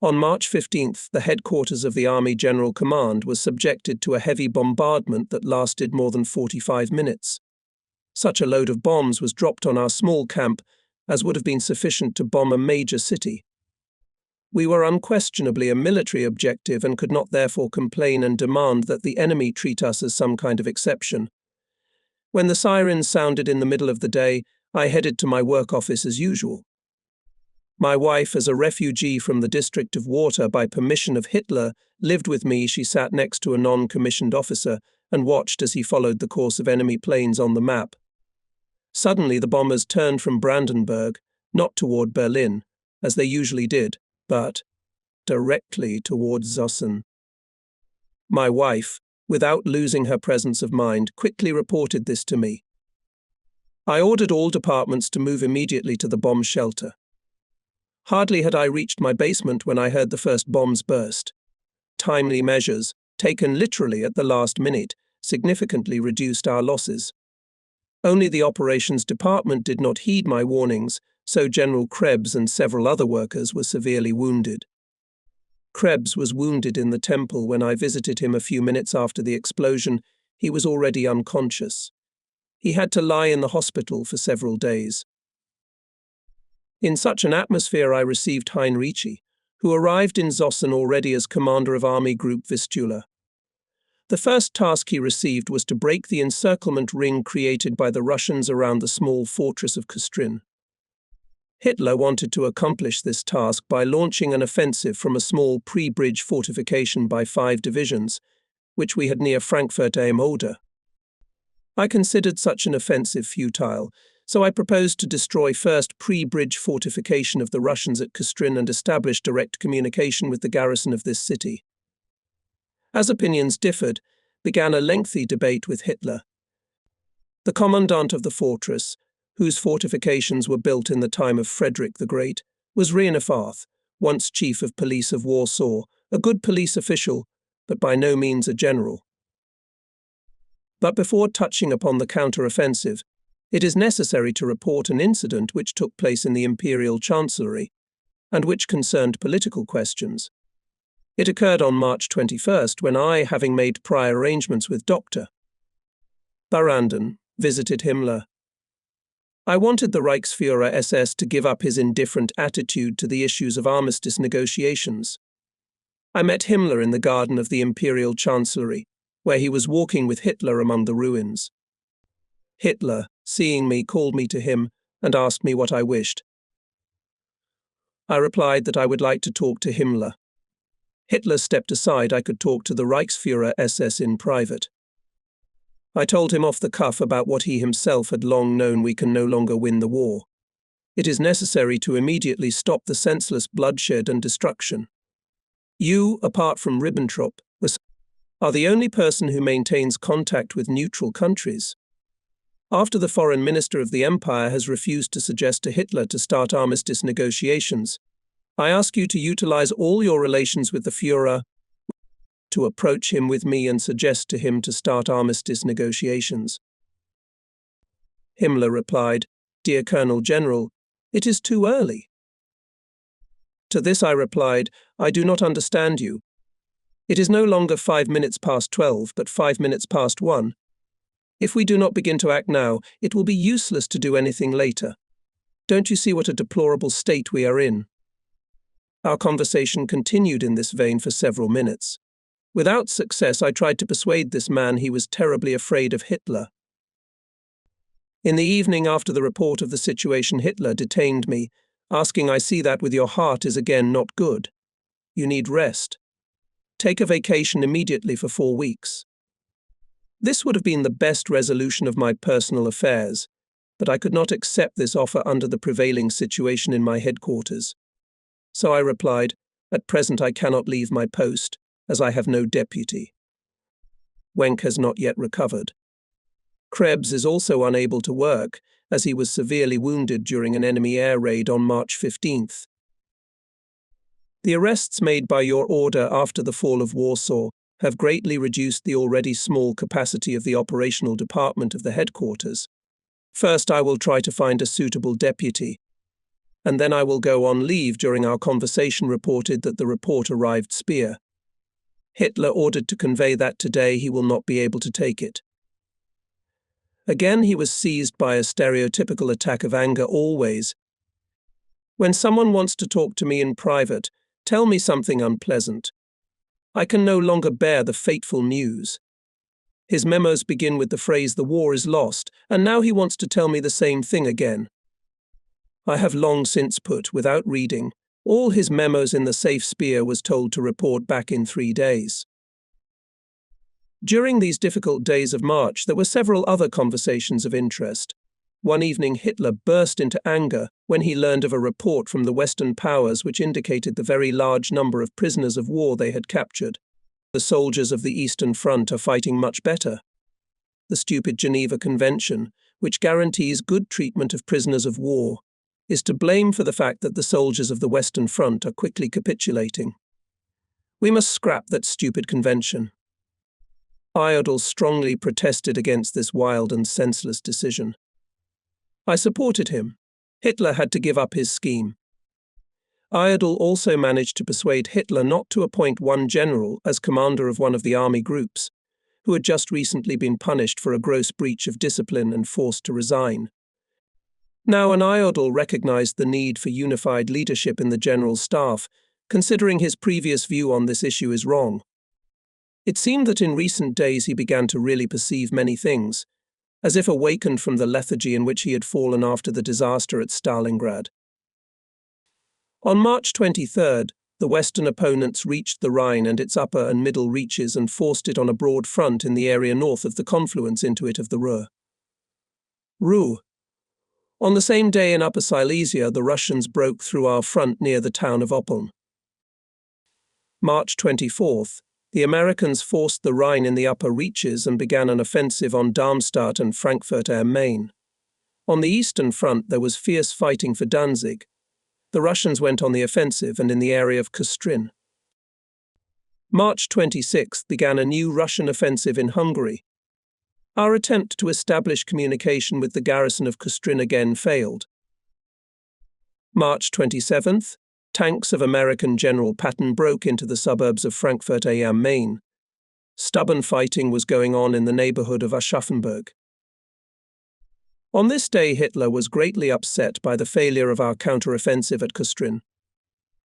On March 15th, the headquarters of the Army General Command was subjected to a heavy bombardment that lasted more than 45 minutes. Such a load of bombs was dropped on our small camp as would have been sufficient to bomb a major city. We were unquestionably a military objective and could not therefore complain and demand that the enemy treat us as some kind of exception. When the sirens sounded in the middle of the day, I headed to my work office as usual. My wife, as a refugee from the district of Warta by permission of Hitler, lived with me. She sat next to a non-commissioned officer and watched as he followed the course of enemy planes on the map. Suddenly the bombers turned from Brandenburg, not toward Berlin, as they usually did, but directly towards Zossen. My wife, without losing her presence of mind, quickly reported this to me. I ordered all departments to move immediately to the bomb shelter. Hardly had I reached my basement when I heard the first bombs burst. Timely measures, taken literally at the last minute, significantly reduced our losses. Only the operations department did not heed my warnings, so General Krebs and several other workers were severely wounded. Krebs was wounded in the temple when I visited him a few minutes after the explosion. He was already unconscious. He had to lie in the hospital for several days. In such an atmosphere I received Heinrici, who arrived in Zossen already as commander of Army Group Vistula. The first task he received was to break the encirclement ring created by the Russians around the small fortress of Kustrin. Hitler wanted to accomplish this task by launching an offensive from a small pre-bridge fortification by 5 divisions, which we had near Frankfurt am Oder. I considered such an offensive futile, so I proposed to destroy first pre-bridge fortification of the Russians at Kustrin and establish direct communication with the garrison of this city. As opinions differed, began a lengthy debate with Hitler. The commandant of the fortress, whose fortifications were built in the time of Frederick the Great, was Rienefarth, once chief of police of Warsaw, a good police official, but by no means a general. But before touching upon the counter-offensive, it is necessary to report an incident which took place in the Imperial Chancellery, and which concerned political questions. It occurred on March 21st, when I, having made prior arrangements with Dr. Barranden, visited Himmler. I wanted the Reichsführer SS to give up his indifferent attitude to the issues of armistice negotiations. I met Himmler in the garden of the Imperial Chancellery, where he was walking with Hitler among the ruins. Hitler, seeing me, called me to him and asked me what I wished. I replied that I would like to talk to Himmler. Hitler stepped aside. I could talk to the Reichsführer SS in private. I told him off the cuff about what he himself had long known: we can no longer win the war. It is necessary to immediately stop the senseless bloodshed and destruction. You, apart from Ribbentrop, are the only person who maintains contact with neutral countries. After the foreign minister of the empire has refused to suggest to Hitler to start armistice negotiations, I ask you to utilize all your relations with the Führer to approach him with me and suggest to him to start armistice negotiations. Himmler replied, "Dear Colonel General, it is too early." To this I replied, "I do not understand you. It is no longer 5 minutes past 12, but 5 minutes past 1. If we do not begin to act now, it will be useless to do anything later. Don't you see what a deplorable state we are in?" Our conversation continued in this vein for several minutes. Without success, I tried to persuade this man he was terribly afraid of Hitler. In the evening, after the report of the situation, Hitler detained me, asking, "I see that with your heart is again not good. You need rest. Take a vacation immediately for 4 weeks." This would have been the best resolution of my personal affairs, but I could not accept this offer under the prevailing situation in my headquarters. So I replied, "At present I cannot leave my post, as I have no deputy. Wenck has not yet recovered. Krebs is also unable to work, as he was severely wounded during an enemy air raid on March 15th. The arrests made by your order after the fall of Warsaw have greatly reduced the already small capacity of the operational department of the headquarters. First, I will try to find a suitable deputy. and then I will go on leave. During our conversation reported that the report arrived Speer. Hitler ordered to convey that today he will not be able to take it. Again he was seized by a stereotypical attack of anger always. When someone wants to talk to me in private, tell me something unpleasant. I can no longer bear the fateful news. His memos begin with the phrase "the war is lost," and now he wants to tell me the same thing again. I have long since put, without reading, all his memos in the safe. Speer was told to report back in 3 days. During these difficult days of March, there were several other conversations of interest. One evening Hitler burst into anger when he learned of a report from the Western powers which indicated the very large number of prisoners of war they had captured. The soldiers of the Eastern Front are fighting much better. The stupid Geneva Convention, which guarantees good treatment of prisoners of war, is to blame for the fact that the soldiers of the Western Front are quickly capitulating. We must scrap that stupid convention. Iodel strongly protested against this wild and senseless decision. I supported him. Hitler had to give up his scheme. Iodel also managed to persuade Hitler not to appoint one general as commander of one of the army groups, who had just recently been punished for a gross breach of discipline and forced to resign. Now, an Iodel recognized the need for unified leadership in the general staff, considering his previous view on this issue is wrong. It seemed that in recent days he began to really perceive many things, as if awakened from the lethargy in which he had fallen after the disaster at Stalingrad. On March 23rd, the Western opponents reached the Rhine and its upper and middle reaches and forced it on a broad front in the area north of the confluence into it of the Ruhr. On the same day in Upper Silesia, the Russians broke through our front near the town of Oppeln. March 24th, the Americans forced the Rhine in the upper reaches and began an offensive on Darmstadt and Frankfurt am Main. On the eastern front there was fierce fighting for Danzig. The Russians went on the offensive and in the area of Kustrin. March 26th began a new Russian offensive in Hungary. Our attempt to establish communication with the garrison of Kustrin again failed. March 27th, tanks of American General Patton broke into the suburbs of Frankfurt am Main. Stubborn fighting was going on in the neighborhood of Aschaffenburg. On this day Hitler was greatly upset by the failure of our counter-offensive at Kustrin.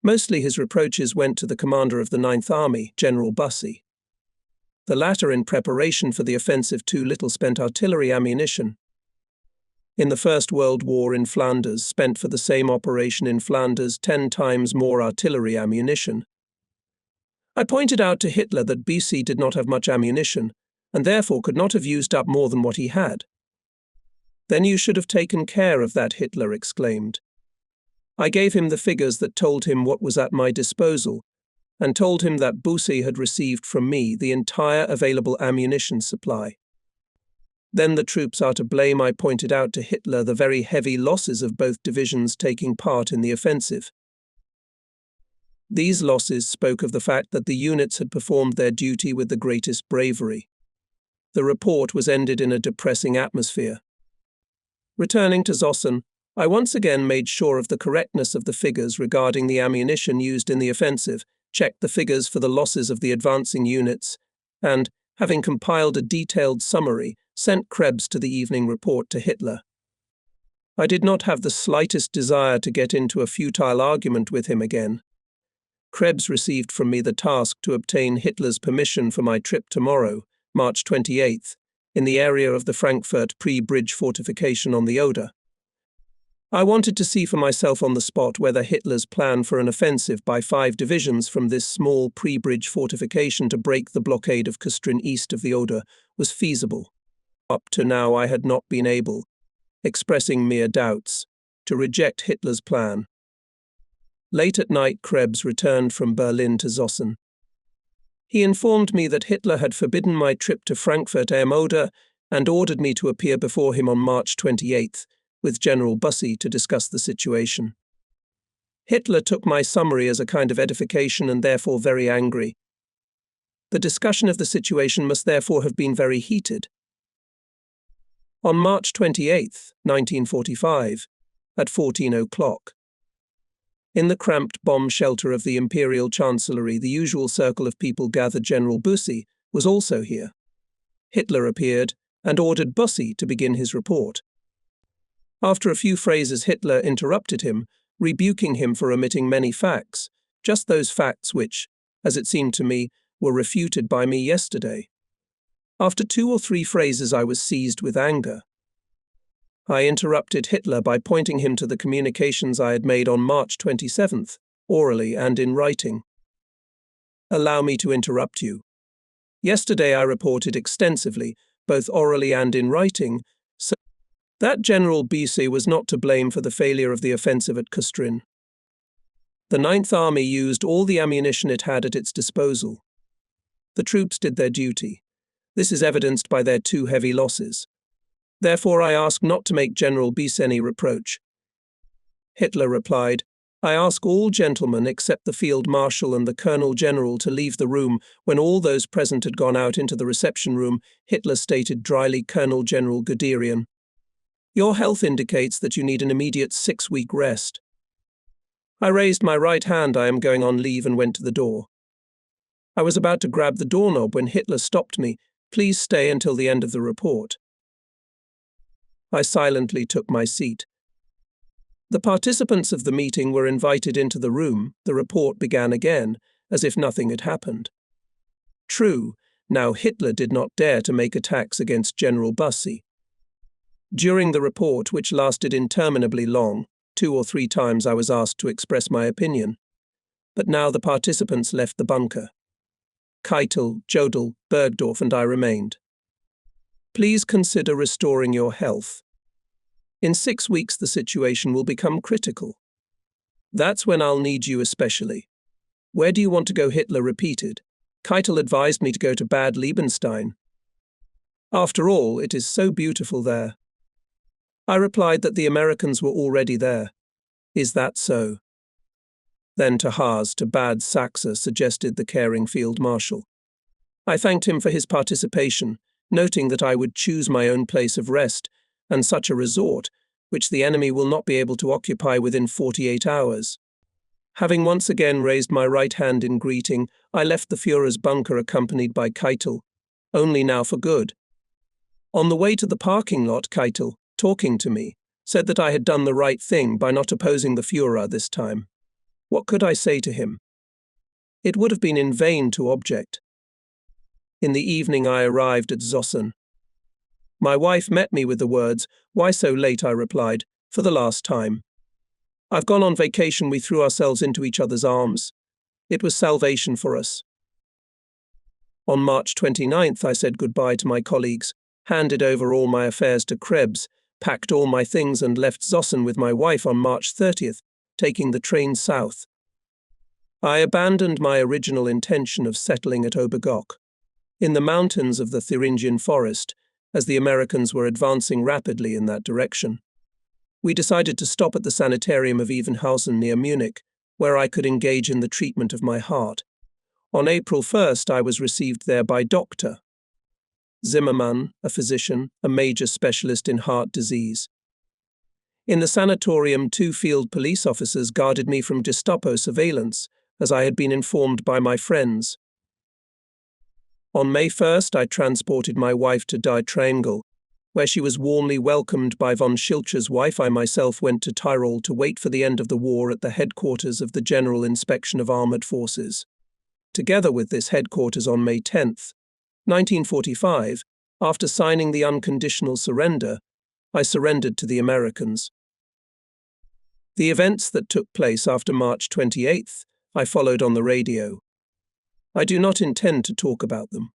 Mostly his reproaches went to the commander of the Ninth Army, General Bussy. The latter, in preparation for the offensive, too little spent artillery ammunition. In the First World War in Flanders, spent for the same operation in Flanders 10 times more artillery ammunition. I pointed out to Hitler that Bussy did not have much ammunition, and therefore could not have used up more than what he had. "Then you should have taken care of that," Hitler exclaimed. I gave him the figures that told him what was at my disposal, and told him that Bussy had received from me the entire available ammunition supply. "Then the troops are to blame." I pointed out to Hitler the very heavy losses of both divisions taking part in the offensive. These losses spoke of the fact that the units had performed their duty with the greatest bravery. The report was ended in a depressing atmosphere. Returning to Zossen, I once again made sure of the correctness of the figures regarding the ammunition used in the offensive, checked the figures for the losses of the advancing units, and, having compiled a detailed summary, sent Krebs to the evening report to Hitler. I did not have the slightest desire to get into a futile argument with him again. Krebs received from me the task to obtain Hitler's permission for my trip tomorrow, March 28th, in the area of the Frankfurt pre-bridge fortification on the Oder. I wanted to see for myself on the spot whether Hitler's plan for an offensive by 5 divisions from this small pre-bridge fortification to break the blockade of Kustrin east of the Oder was feasible. Up to now I had not been able, expressing mere doubts, to reject Hitler's plan. Late at night Krebs returned from Berlin to Zossen. He informed me that Hitler had forbidden my trip to Frankfurt am Oder and ordered me to appear before him on March 28th, with General Bussy to discuss the situation. Hitler took my summary as a kind of edification and therefore very angry. The discussion of the situation must therefore have been very heated. On March 28th, 1945, at 14 o'clock, In the cramped bomb shelter of the Imperial Chancellery, the usual circle of people gathered. General Bussy was also here. Hitler appeared and ordered Bussy to begin his report. After a few phrases, Hitler interrupted him, rebuking him for omitting many facts, just those facts which, as it seemed to me, were refuted by me yesterday. After 2 or 3 phrases, I was seized with anger. I interrupted Hitler by pointing him to the communications I had made on March 27th, orally and in writing. Allow me to interrupt you. Yesterday I reported extensively, both orally and in writing, so that General Bussy was not to blame for the failure of the offensive at Kustrin. The Ninth Army used all the ammunition it had at its disposal. The troops did their duty. This is evidenced by their 2 heavy losses. Therefore I ask not to make General Bussy any reproach. Hitler replied, I ask all gentlemen except the Field Marshal and the Colonel General to leave the room. When all those present had gone out into the reception room, Hitler stated dryly, Colonel General Guderian, your health indicates that you need an immediate 6-week rest. I raised my right hand, I am going on leave, and went to the door. I was about to grab the doorknob when Hitler stopped me. Please stay until the end of the report. I silently took my seat. The participants of the meeting were invited into the room. The report began again, as if nothing had happened. True, now Hitler did not dare to make attacks against General Bussy. During the report, which lasted interminably long, 2 or 3 times I was asked to express my opinion. But now the participants left the bunker. Keitel, Jodl, Bergdorf, and I remained. Please consider restoring your health. In 6 weeks the situation will become critical. That's when I'll need you especially. Where do you want to go? Hitler repeated. Keitel advised me to go to Bad Liebenstein. After all, it is so beautiful there. I replied that the Americans were already there. Is that so? Then to Haas, to Bad Saxe, suggested the caring Field Marshal. I thanked him for his participation, noting that I would choose my own place of rest, and such a resort, which the enemy will not be able to occupy within 48 hours. Having once again raised my right hand in greeting, I left the Führer's bunker accompanied by Keitel, only now for good. On the way to the parking lot, Keitel, talking to me, said that I had done the right thing by not opposing the Führer this time. What could I say to him? It would have been in vain to object. In the evening I arrived at Zossen. My wife met me with the words, "Why so late?" I replied, "For the last time. I've gone on vacation." We threw ourselves into each other's arms. It was salvation for us. On March 29th, I said goodbye to my colleagues, handed over all my affairs to Krebs, packed all my things and left Zossen with my wife on March 30th, taking the train south. I abandoned my original intention of settling at Obergoch, in the mountains of the Thuringian forest, as the Americans were advancing rapidly in that direction. We decided to stop at the sanitarium of Evenhausen near Munich, where I could engage in the treatment of my heart. On April 1st, I was received there by Dr. Zimmermann, a physician, a major specialist in heart disease. In the sanatorium, 2 field police officers guarded me from Gestapo surveillance, as I had been informed by my friends. On May 1st, I transported my wife to Die Triangle, where she was warmly welcomed by von Schilcher's wife. I myself went to Tyrol to wait for the end of the war at the headquarters of the General Inspection of Armored Forces. Together with this headquarters on May 10th, 1945, after signing the unconditional surrender, I surrendered to the Americans. The events that took place after March 28th, I followed on the radio. I do not intend to talk about them.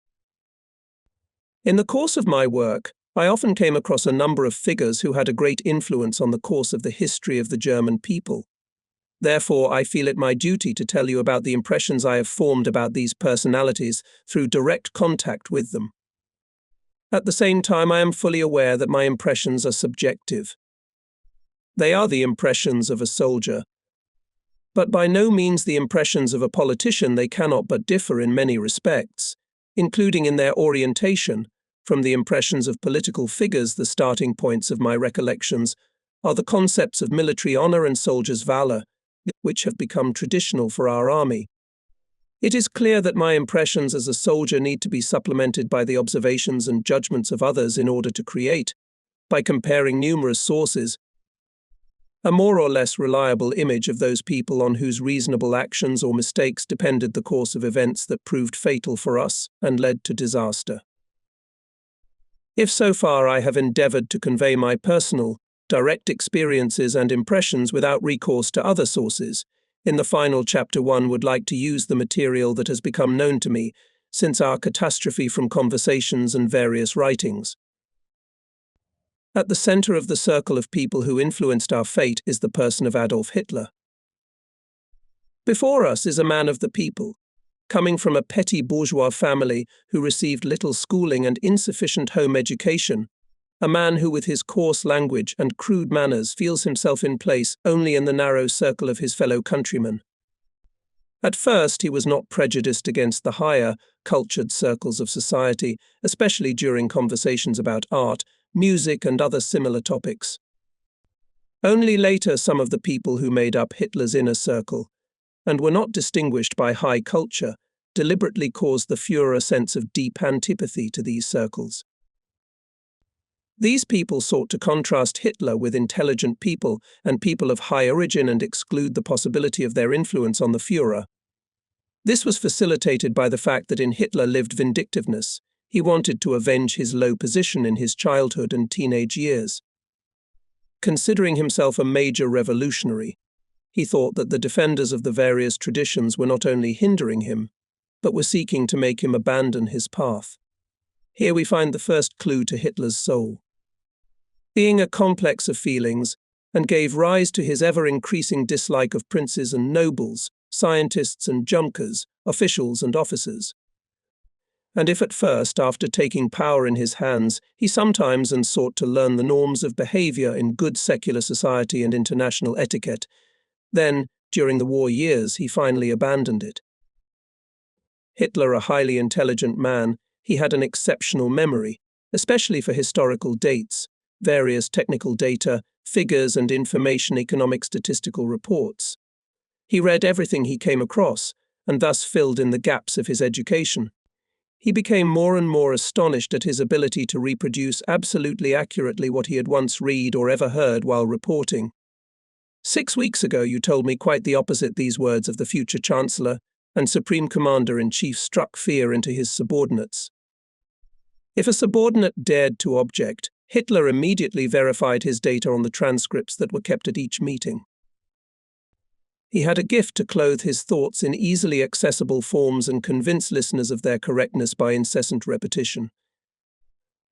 In the course of my work, I often came across a number of figures who had a great influence on the course of the history of the German people. Therefore, I feel it my duty to tell you about the impressions I have formed about these personalities through direct contact with them. At the same time, I am fully aware that my impressions are subjective. They are the impressions of a soldier, but by no means the impressions of a politician. They cannot but differ in many respects, including in their orientation, from the impressions of political figures. The starting points of my recollections are the concepts of military honor and soldiers' valor, which have become traditional for our army. It is clear that my impressions as a soldier need to be supplemented by the observations and judgments of others in order to create, by comparing numerous sources, a more or less reliable image of those people on whose reasonable actions or mistakes depended the course of events that proved fatal for us and led to disaster. If so far I have endeavored to convey my personal, direct experiences and impressions without recourse to other sources, in the final chapter 1 would like to use the material that has become known to me since our catastrophe from conversations and various writings. At the center of the circle of people who influenced our fate is the person of Adolf Hitler. Before us is a man of the people, coming from a petty bourgeois family who received little schooling and insufficient home education, a man who with his coarse language and crude manners feels himself in place only in the narrow circle of his fellow countrymen. At first he was not prejudiced against the higher, cultured circles of society, especially during conversations about art, music and other similar topics. Only later some of the people who made up Hitler's inner circle, and were not distinguished by high culture, deliberately caused the Führer a sense of deep antipathy to these circles. These people sought to contrast Hitler with intelligent people and people of high origin and exclude the possibility of their influence on the Führer. This was facilitated by the fact that in Hitler lived vindictiveness. He wanted to avenge his low position in his childhood and teenage years. Considering himself a major revolutionary, he thought that the defenders of the various traditions were not only hindering him, but were seeking to make him abandon his path. Here we find the first clue to Hitler's soul. Being a complex of feelings, and gave rise to his ever-increasing dislike of princes and nobles, scientists and junkers, officials and officers. And if at first, after taking power in his hands, he sometimes sought to learn the norms of behavior in good secular society and international etiquette, then, during the war years, he finally abandoned it. Hitler, a highly intelligent man, he had an exceptional memory, especially for historical dates, various technical data, figures and information economic statistical reports. He read everything he came across, and thus filled in the gaps of his education. He became more and more astonished at his ability to reproduce absolutely accurately what he had once read or ever heard while reporting. 6 weeks ago you told me quite the opposite these words of the future Chancellor, and Supreme Commander-in-Chief struck fear into his subordinates. If a subordinate dared to object, Hitler immediately verified his data on the transcripts that were kept at each meeting. He had a gift to clothe his thoughts in easily accessible forms and convince listeners of their correctness by incessant repetition.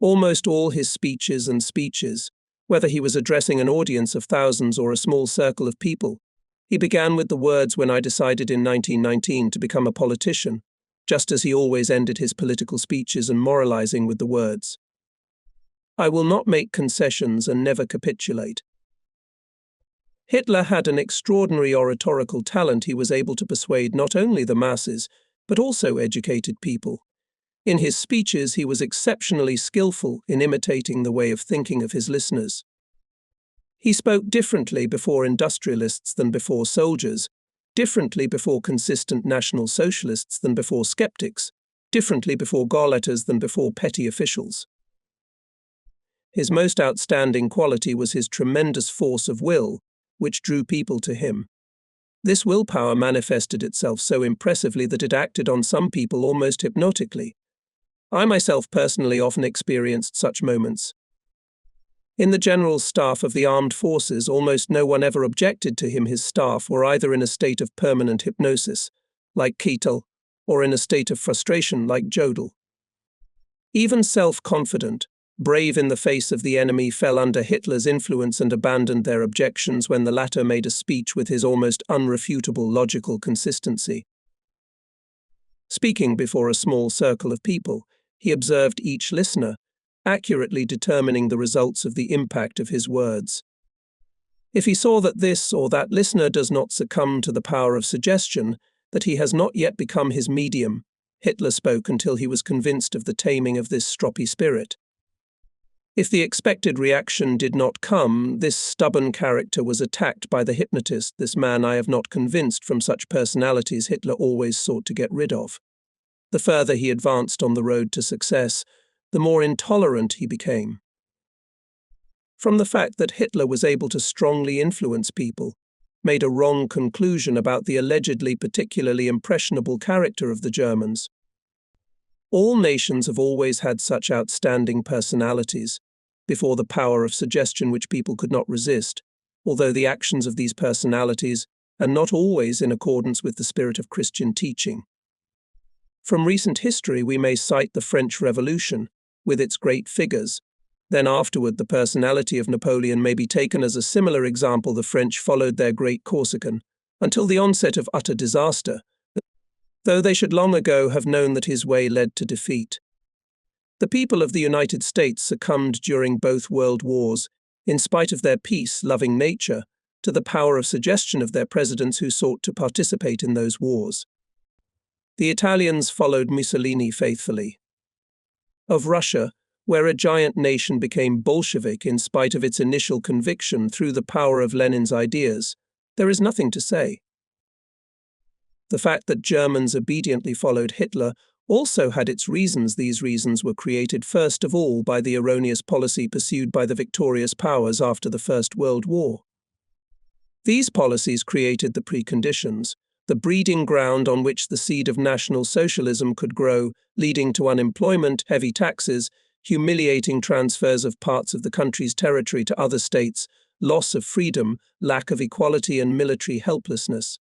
Almost all his speeches, whether he was addressing an audience of thousands or a small circle of people, he began with the words "when I decided in 1919 to become a politician," just as he always ended his political speeches and moralizing with the words, "I will not make concessions and never capitulate." Hitler had an extraordinary oratorical talent. He was able to persuade not only the masses, but also educated people. In his speeches, he was exceptionally skillful in imitating the way of thinking of his listeners. He spoke differently before industrialists than before soldiers, differently before consistent National Socialists than before skeptics, differently before Gauleiters than before petty officials. His most outstanding quality was his tremendous force of will, which drew people to him. This willpower manifested itself so impressively that it acted on some people almost hypnotically. I myself personally often experienced such moments. In the General Staff of the Armed Forces, almost no one ever objected to him. His staff were either in a state of permanent hypnosis, like Keitel, or in a state of frustration, like Jodl. Even self-confident, brave in the face of the enemy, fell under Hitler's influence and abandoned their objections when the latter made a speech with his almost unrefutable logical consistency. Speaking before a small circle of people, he observed each listener, accurately determining the results of the impact of his words. If he saw that this or that listener does not succumb to the power of suggestion, that he has not yet become his medium, Hitler spoke until he was convinced of the taming of this stroppy spirit. If the expected reaction did not come, this stubborn character was attacked by the hypnotist, this man I have not convinced from such personalities Hitler always sought to get rid of. The further he advanced on the road to success, the more intolerant he became. From the fact that Hitler was able to strongly influence people, made a wrong conclusion about the allegedly particularly impressionable character of the Germans. All nations have always had such outstanding personalities, before the power of suggestion which people could not resist, although the actions of these personalities are not always in accordance with the spirit of Christian teaching. From recent history we may cite the French Revolution, with its great figures. Then afterward the personality of Napoleon may be taken as a similar example. The French followed their great Corsican, until the onset of utter disaster, though they should long ago have known that his way led to defeat. The people of the United States succumbed during both world wars, in spite of their peace-loving nature, to the power of suggestion of their presidents who sought to participate in those wars. The Italians followed Mussolini faithfully. Of Russia, where a giant nation became Bolshevik in spite of its initial conviction through the power of Lenin's ideas, there is nothing to say. The fact that Germans obediently followed Hitler also had its reasons. These reasons were created first of all by the erroneous policy pursued by the victorious powers after the First World War. These policies created the preconditions, the breeding ground on which the seed of National Socialism could grow, leading to unemployment, heavy taxes, humiliating transfers of parts of the country's territory to other states, loss of freedom, lack of equality, and military helplessness.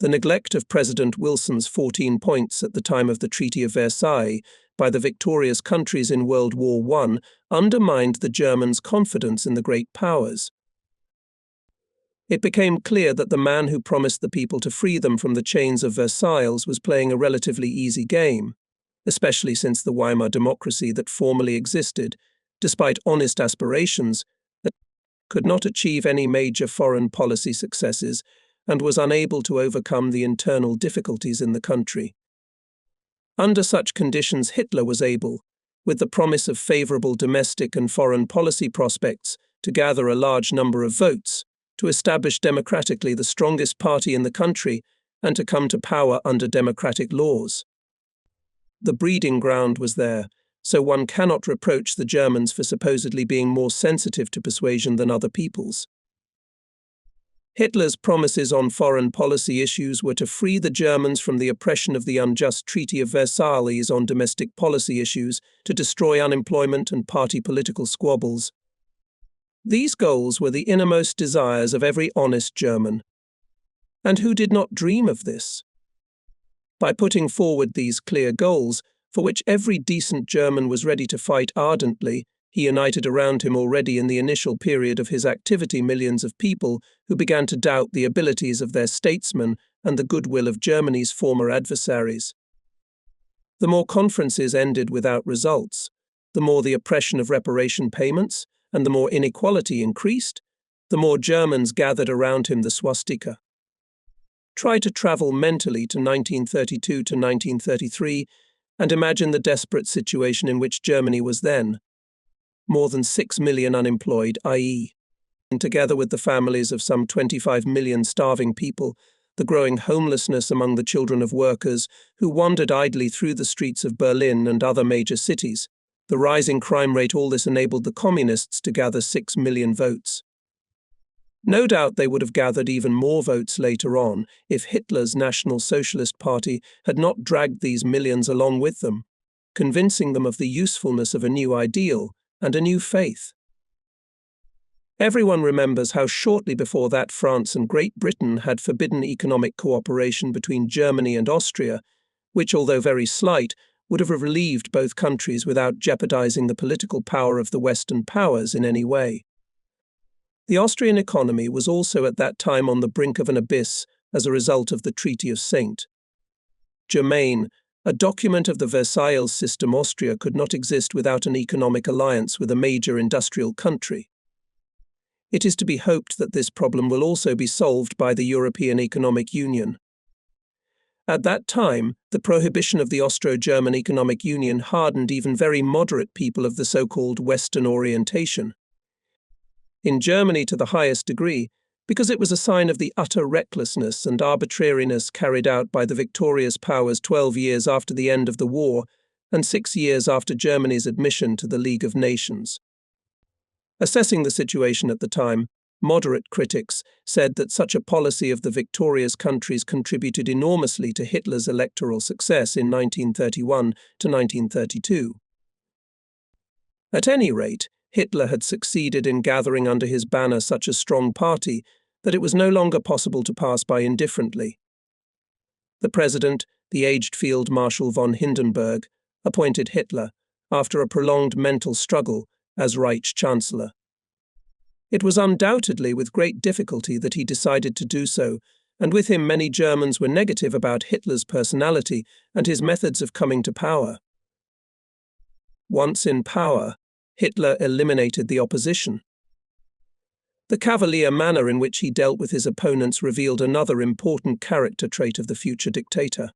The neglect of President Wilson's 14 points at the time of the Treaty of Versailles by the victorious countries in World War I undermined the Germans' confidence in the great powers. It became clear that the man who promised the people to free them from the chains of Versailles was playing a relatively easy game, especially since the Weimar democracy that formerly existed, despite honest aspirations, could not achieve any major foreign policy successes and was unable to overcome the internal difficulties in the country. Under such conditions, Hitler was able, with the promise of favorable domestic and foreign policy prospects, to gather a large number of votes, to establish democratically the strongest party in the country, and to come to power under democratic laws. The breeding ground was there, so one cannot reproach the Germans for supposedly being more sensitive to persuasion than other peoples. Hitler's promises on foreign policy issues were to free the Germans from the oppression of the unjust Treaty of Versailles on domestic policy issues, to destroy unemployment and party political squabbles. These goals were the innermost desires of every honest German. And who did not dream of this? By putting forward these clear goals, for which every decent German was ready to fight ardently, he united around him already in the initial period of his activity millions of people who began to doubt the abilities of their statesmen and the goodwill of Germany's former adversaries. The more conferences ended without results, the more the oppression of reparation payments, and the more inequality increased, the more Germans gathered around him the swastika. Try to travel mentally to 1932 to 1933 and imagine the desperate situation in which Germany was then. More than 6 million unemployed, i.e., together with the families of some 25 million starving people, the growing homelessness among the children of workers who wandered idly through the streets of Berlin and other major cities, the rising crime rate, all this enabled the communists to gather 6 million votes. No doubt they would have gathered even more votes later on if Hitler's National Socialist Party had not dragged these millions along with them, convincing them of the usefulness of a new ideal and a new faith. Everyone remembers how shortly before that France and Great Britain had forbidden economic cooperation between Germany and Austria, which, although very slight, would have relieved both countries without jeopardizing the political power of the Western powers in any way. The Austrian economy was also at that time on the brink of an abyss as a result of the Treaty of Saint-Germain, a document of the Versailles system. Austria could not exist without an economic alliance with a major industrial country. It is to be hoped that this problem will also be solved by the European Economic Union. At that time, the prohibition of the Austro-German Economic Union hardened even very moderate people of the so-called Western orientation. In Germany to the highest degree, because it was a sign of the utter recklessness and arbitrariness carried out by the victorious powers 12 years after the end of the war and 6 years after Germany's admission to the League of Nations. Assessing the situation at the time, moderate critics said that such a policy of the victorious countries contributed enormously to Hitler's electoral success in 1931 to 1932. At any rate, Hitler had succeeded in gathering under his banner such a strong party that it was no longer possible to pass by indifferently. The president, the aged Field Marshal von Hindenburg, appointed Hitler, after a prolonged mental struggle, as Reich Chancellor. It was undoubtedly with great difficulty that he decided to do so, and with him many Germans were negative about Hitler's personality and his methods of coming to power. Once in power, Hitler eliminated the opposition. The cavalier manner in which he dealt with his opponents revealed another important character trait of the future dictator.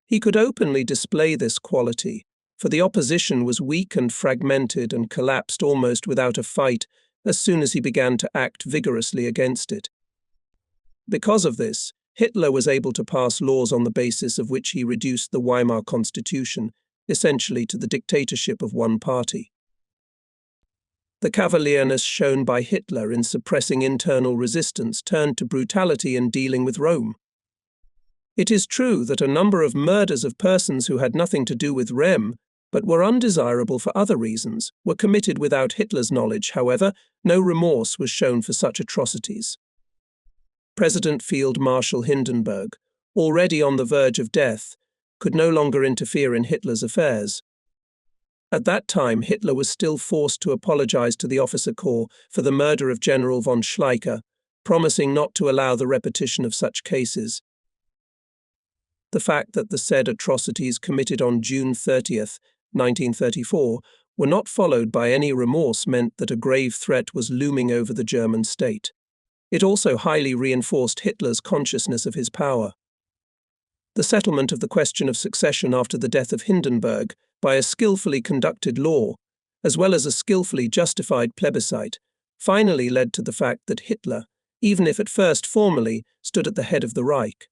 He could openly display this quality, for the opposition was weak and fragmented and collapsed almost without a fight as soon as he began to act vigorously against it. Because of this, Hitler was able to pass laws on the basis of which he reduced the Weimar Constitution, essentially to the dictatorship of one party. The cavalierness shown by Hitler in suppressing internal resistance turned to brutality in dealing with Rome. It is true that a number of murders of persons who had nothing to do with Rem, but were undesirable for other reasons, were committed without Hitler's knowledge. However, no remorse was shown for such atrocities. President Field Marshal Hindenburg, already on the verge of death, could no longer interfere in Hitler's affairs. At that time, Hitler was still forced to apologize to the officer corps for the murder of General von Schleicher, promising not to allow the repetition of such cases. The fact that the said atrocities committed on June 30th, 1934, were not followed by any remorse meant that a grave threat was looming over the German state. It also highly reinforced Hitler's consciousness of his power. The settlement of the question of succession after the death of Hindenburg by a skillfully conducted law, as well as a skillfully justified plebiscite, finally led to the fact that Hitler, even if at first formally, stood at the head of the Reich.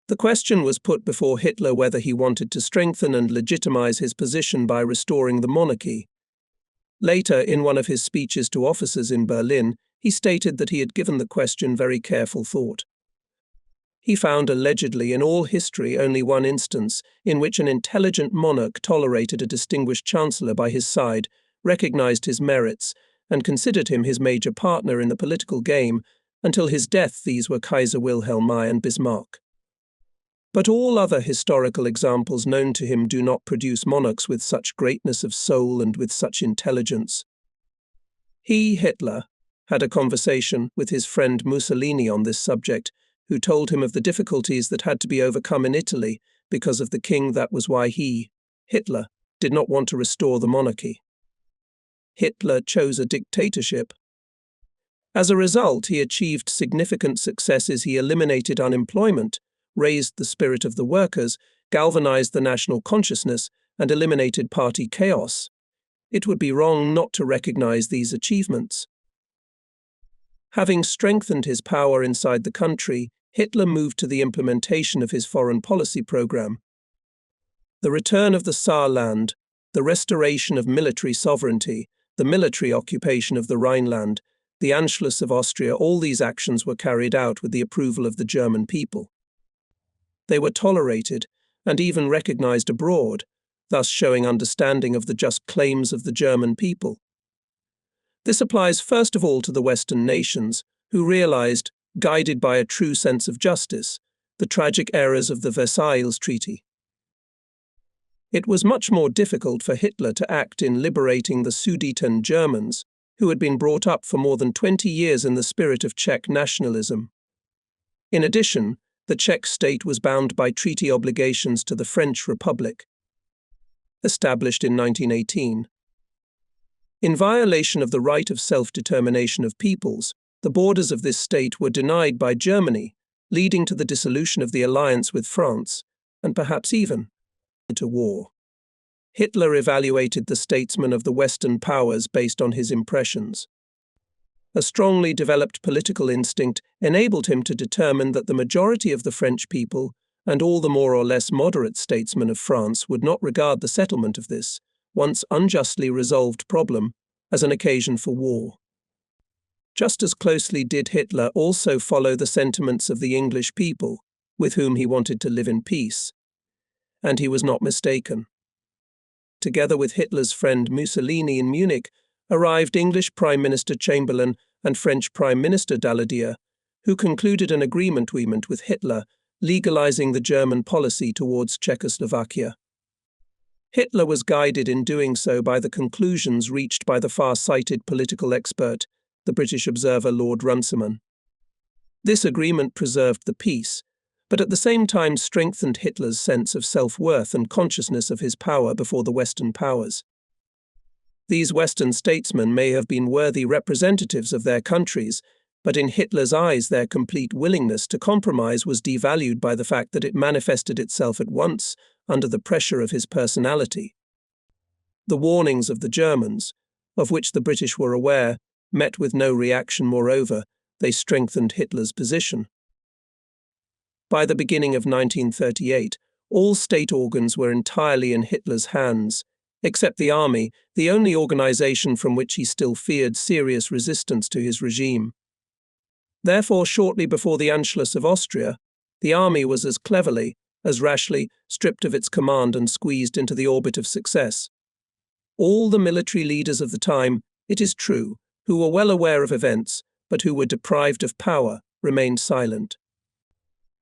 The question was put before Hitler whether he wanted to strengthen and legitimize his position by restoring the monarchy. Later, in one of his speeches to officers in Berlin, he stated that he had given the question very careful thought. He found allegedly in all history only one instance in which an intelligent monarch tolerated a distinguished chancellor by his side, recognized his merits, and considered him his major partner in the political game. Until his death, these were Kaiser Wilhelm I and Bismarck. But all other historical examples known to him do not produce monarchs with such greatness of soul and with such intelligence. He, Hitler, had a conversation with his friend Mussolini on this subject, who told him of the difficulties that had to be overcome in Italy because of the king. That was why he, Hitler, did not want to restore the monarchy. Hitler chose a dictatorship. As a result, he achieved significant successes. He eliminated unemployment, raised the spirit of the workers, galvanized the national consciousness, and eliminated party chaos. It would be wrong not to recognize these achievements. Having strengthened his power inside the country, Hitler moved to the implementation of his foreign policy program. The return of the Saarland, the restoration of military sovereignty, the military occupation of the Rhineland, the Anschluss of Austria, all these actions were carried out with the approval of the German people. They were tolerated and even recognized abroad, thus showing understanding of the just claims of the German people. This applies first of all to the Western nations, who realized, guided by a true sense of justice, the tragic errors of the Versailles Treaty. It was much more difficult for Hitler to act in liberating the Sudeten Germans, who had been brought up for more than 20 years in the spirit of Czech nationalism. In addition, the Czech state was bound by treaty obligations to the French Republic, established in 1918. In violation of the right of self-determination of peoples, the borders of this state were denied by Germany, leading to the dissolution of the alliance with France, and perhaps even to war. Hitler evaluated the statesmen of the Western powers based on his impressions. A strongly developed political instinct enabled him to determine that the majority of the French people and all the more or less moderate statesmen of France would not regard the settlement of this, once unjustly resolved problem, as an occasion for war. Just as closely did Hitler also follow the sentiments of the English people, with whom he wanted to live in peace. And he was not mistaken. Together with Hitler's friend Mussolini in Munich, arrived English Prime Minister Chamberlain and French Prime Minister Daladier, who concluded an agreement with Hitler, legalizing the German policy towards Czechoslovakia. Hitler was guided in doing so by the conclusions reached by the far-sighted political expert, the British observer Lord Runciman. This agreement preserved the peace, but at the same time strengthened Hitler's sense of self-worth and consciousness of his power before the Western powers. These Western statesmen may have been worthy representatives of their countries, but in Hitler's eyes their complete willingness to compromise was devalued by the fact that it manifested itself at once under the pressure of his personality. The warnings of the Germans, of which the British were aware, met with no reaction. Moreover, they strengthened Hitler's position. By the beginning of 1938, all state organs were entirely in Hitler's hands, except the army, the only organization from which he still feared serious resistance to his regime. Therefore, shortly before the Anschluss of Austria, the army was as cleverly, as rashly, stripped of its command and squeezed into the orbit of success. All the military leaders of the time, it is true, who were well aware of events, but who were deprived of power, remained silent.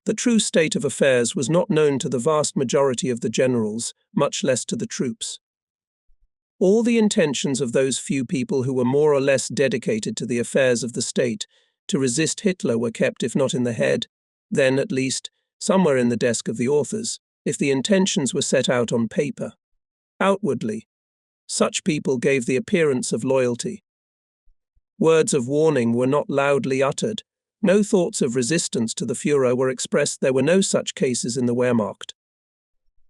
The true state of affairs was not known to the vast majority of the generals, much less to the troops. All the intentions of those few people who were more or less dedicated to the affairs of the state to resist Hitler were kept, if not in the head, then, at least, somewhere in the desk of the authors, if the intentions were set out on paper. Outwardly, such people gave the appearance of loyalty. Words of warning were not loudly uttered. No thoughts of resistance to the Führer were expressed. There were no such cases in the Wehrmacht.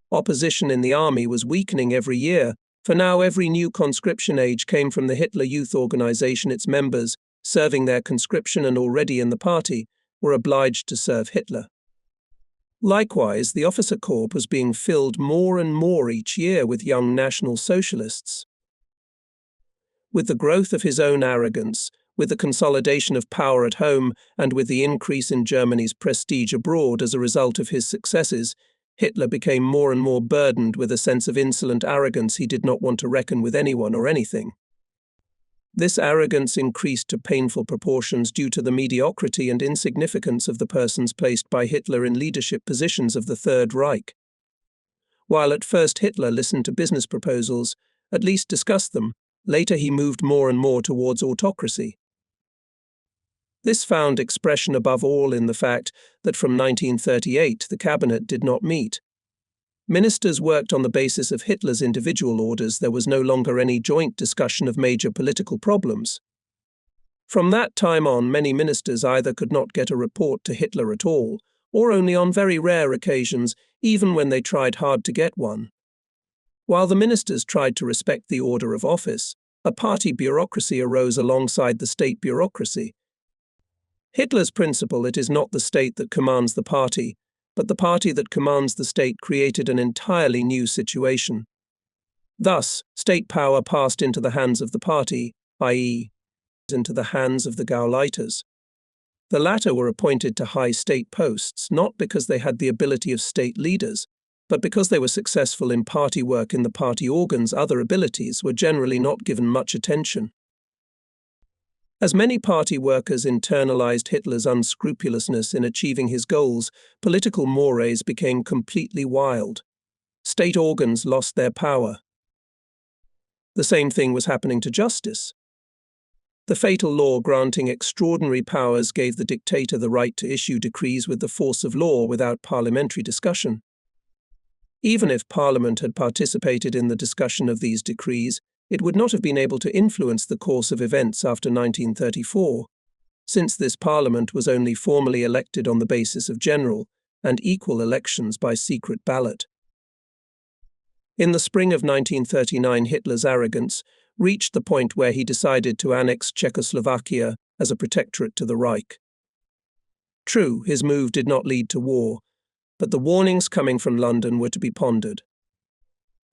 Opposition in the army was weakening every year, for now every new conscription age came from the Hitler Youth Organization. Its members, serving their conscription and already in the party, were obliged to serve Hitler. Likewise, the officer corps was being filled more and more each year with young National Socialists. With the growth of his own arrogance, with the consolidation of power at home, and with the increase in Germany's prestige abroad as a result of his successes, Hitler became more and more burdened with a sense of insolent arrogance. He did not want to reckon with anyone or anything. This arrogance increased to painful proportions due to the mediocrity and insignificance of the persons placed by Hitler in leadership positions of the Third Reich. While at first Hitler listened to business proposals, at least discussed them, later he moved more and more towards autocracy. This found expression above all in the fact that from 1938 the cabinet did not meet. Ministers worked on the basis of Hitler's individual orders. There was no longer any joint discussion of major political problems. From that time on, many ministers either could not get a report to Hitler at all, or only on very rare occasions, even when they tried hard to get one. While the ministers tried to respect the order of office, a party bureaucracy arose alongside the state bureaucracy. Hitler's principle, it is not the state that commands the party, but the party that commands the state, created an entirely new situation. Thus, state power passed into the hands of the party, i.e., into the hands of the Gauleiters. The latter were appointed to high state posts not because they had the ability of state leaders, but because they were successful in party work in the party organs. Other abilities were generally not given much attention. As many party workers internalized Hitler's unscrupulousness in achieving his goals, political mores became completely wild. State organs lost their power. The same thing was happening to justice. The fatal law granting extraordinary powers gave the dictator the right to issue decrees with the force of law without parliamentary discussion. Even if Parliament had participated in the discussion of these decrees, it would not have been able to influence the course of events after 1934. since this parliament was only formally elected on the basis of general and equal elections by secret ballot. In the spring of 1939, Hitler's arrogance reached the point where he decided to annex Czechoslovakia as a protectorate to the Reich. True, his move did not lead to war, but the warnings coming from London were to be pondered.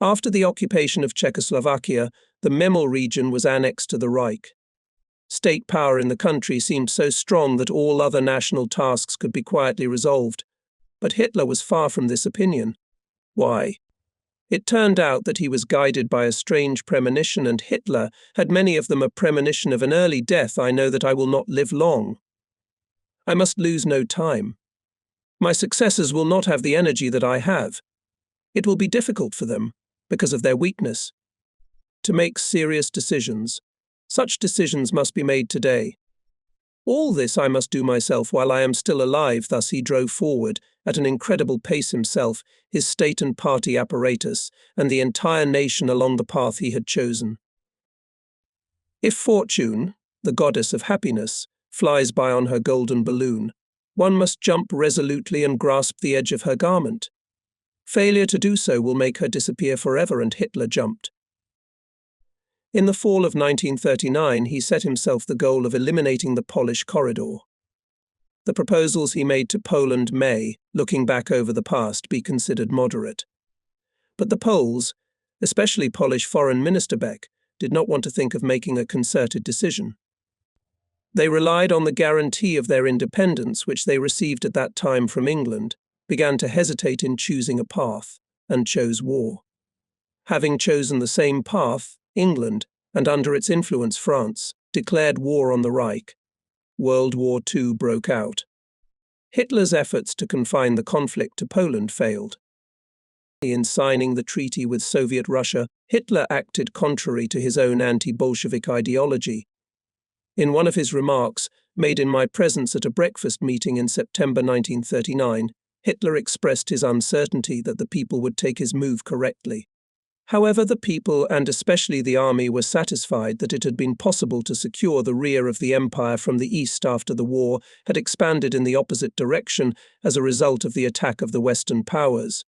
After the occupation of Czechoslovakia, the Memel region was annexed to the Reich. State power in the country seemed so strong that all other national tasks could be quietly resolved, but Hitler was far from this opinion. Why? It turned out that he was guided by a strange premonition, and Hitler had many of them a premonition of an early death. I know that I will not live long. I must lose no time. My successors will not have the energy that I have. It will be difficult for them, because of their weakness, to make serious decisions. Such decisions must be made today. All this I must do myself while I am still alive. Thus he drove forward at an incredible pace himself, his state and party apparatus, and the entire nation along the path he had chosen. If fortune, the goddess of happiness, flies by on her golden balloon, one must jump resolutely and grasp the edge of her garment. Failure to do so will make her disappear forever, and Hitler jumped. In the fall of 1939, he set himself the goal of eliminating the Polish corridor. The proposals he made to Poland may, looking back over the past, be considered moderate. But the Poles, especially Polish Foreign Minister Beck, did not want to think of making a concerted decision. They relied on the guarantee of their independence, which they received at that time from England, began to hesitate in choosing a path, and chose war. Having chosen the same path, England, and under its influence France, declared war on the Reich. World War II broke out. Hitler's efforts to confine the conflict to Poland failed. In signing the treaty with Soviet Russia, Hitler acted contrary to his own anti-Bolshevik ideology. In one of his remarks, made in my presence at a breakfast meeting in September 1939, Hitler expressed his uncertainty that the people would take his move correctly. However, the people, and especially the army, were satisfied that it had been possible to secure the rear of the empire from the east after the war had expanded in the opposite direction as a result of the attack of the Western powers.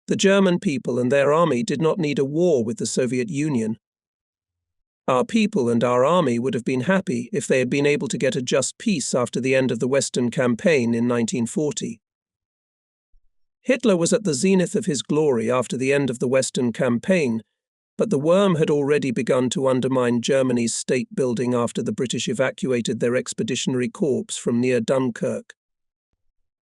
The German people and their army did not need a war with the Soviet Union. Our people and our army would have been happy if they had been able to get a just peace after the end of the Western campaign in 1940. Hitler was at the zenith of his glory after the end of the Western campaign, but the worm had already begun to undermine Germany's state building after the British evacuated their expeditionary corps from near Dunkirk.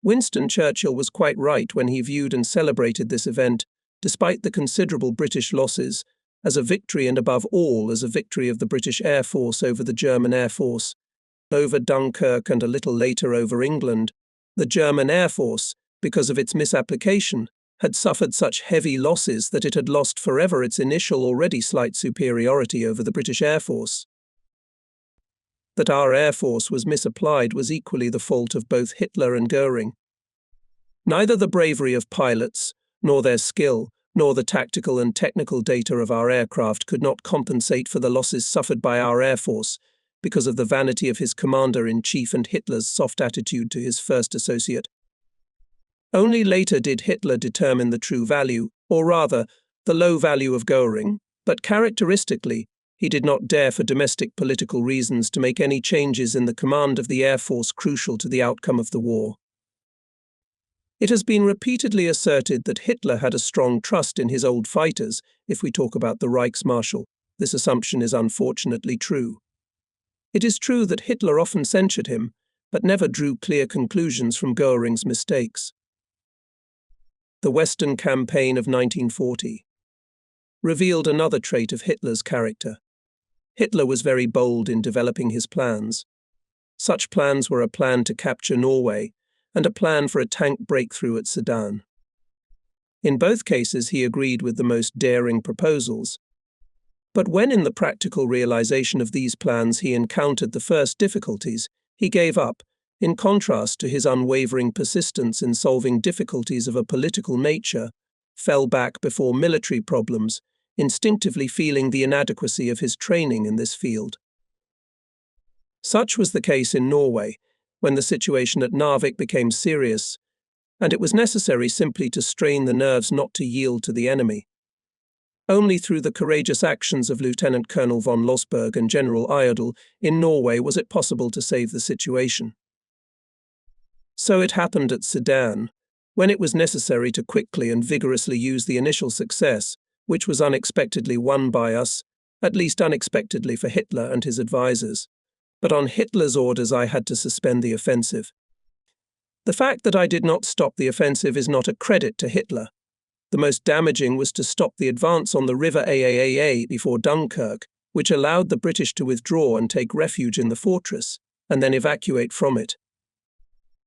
Winston Churchill was quite right when he viewed and celebrated this event, despite the considerable British losses, as a victory, and above all as a victory of the British Air Force over the German Air Force. Over Dunkirk and a little later over England, the German Air Force, because of its misapplication, had suffered such heavy losses that it had lost forever its initial already slight superiority over the British Air Force. That our Air Force was misapplied was equally the fault of both Hitler and Goering. Neither the bravery of pilots, nor their skill, nor the tactical and technical data of our aircraft could not compensate for the losses suffered by our Air Force because of the vanity of his commander-in-chief and Hitler's soft attitude to his first associate. Only later did Hitler determine the true value, or rather, the low value of Goering, but characteristically, he did not dare for domestic political reasons to make any changes in the command of the Air Force crucial to the outcome of the war. It has been repeatedly asserted that Hitler had a strong trust in his old fighters. If we talk about the Reichsmarschall, this assumption is unfortunately true. It is true that Hitler often censured him, but never drew clear conclusions from Goering's mistakes. The Western Campaign of 1940 revealed another trait of Hitler's character. Hitler was very bold in developing his plans. Such plans were a plan to capture Norway and a plan for a tank breakthrough at Sedan. In both cases, he agreed with the most daring proposals. But when in the practical realization of these plans he encountered the first difficulties, he gave up, in contrast to his unwavering persistence in solving difficulties of a political nature, fell back before military problems, instinctively feeling the inadequacy of his training in this field. Such was the case in Norway, when the situation at Narvik became serious, and it was necessary simply to strain the nerves not to yield to the enemy. Only through the courageous actions of Lieutenant Colonel von Lossberg and General Iredal in Norway was it possible to save the situation. So it happened at Sedan, when it was necessary to quickly and vigorously use the initial success, which was unexpectedly won by us, at least unexpectedly for Hitler and his advisers. But on Hitler's orders I had to suspend the offensive. The fact that I did not stop the offensive is not a credit to Hitler. The most damaging was to stop the advance on the river Aa before Dunkirk, which allowed the British to withdraw and take refuge in the fortress, and then evacuate from it.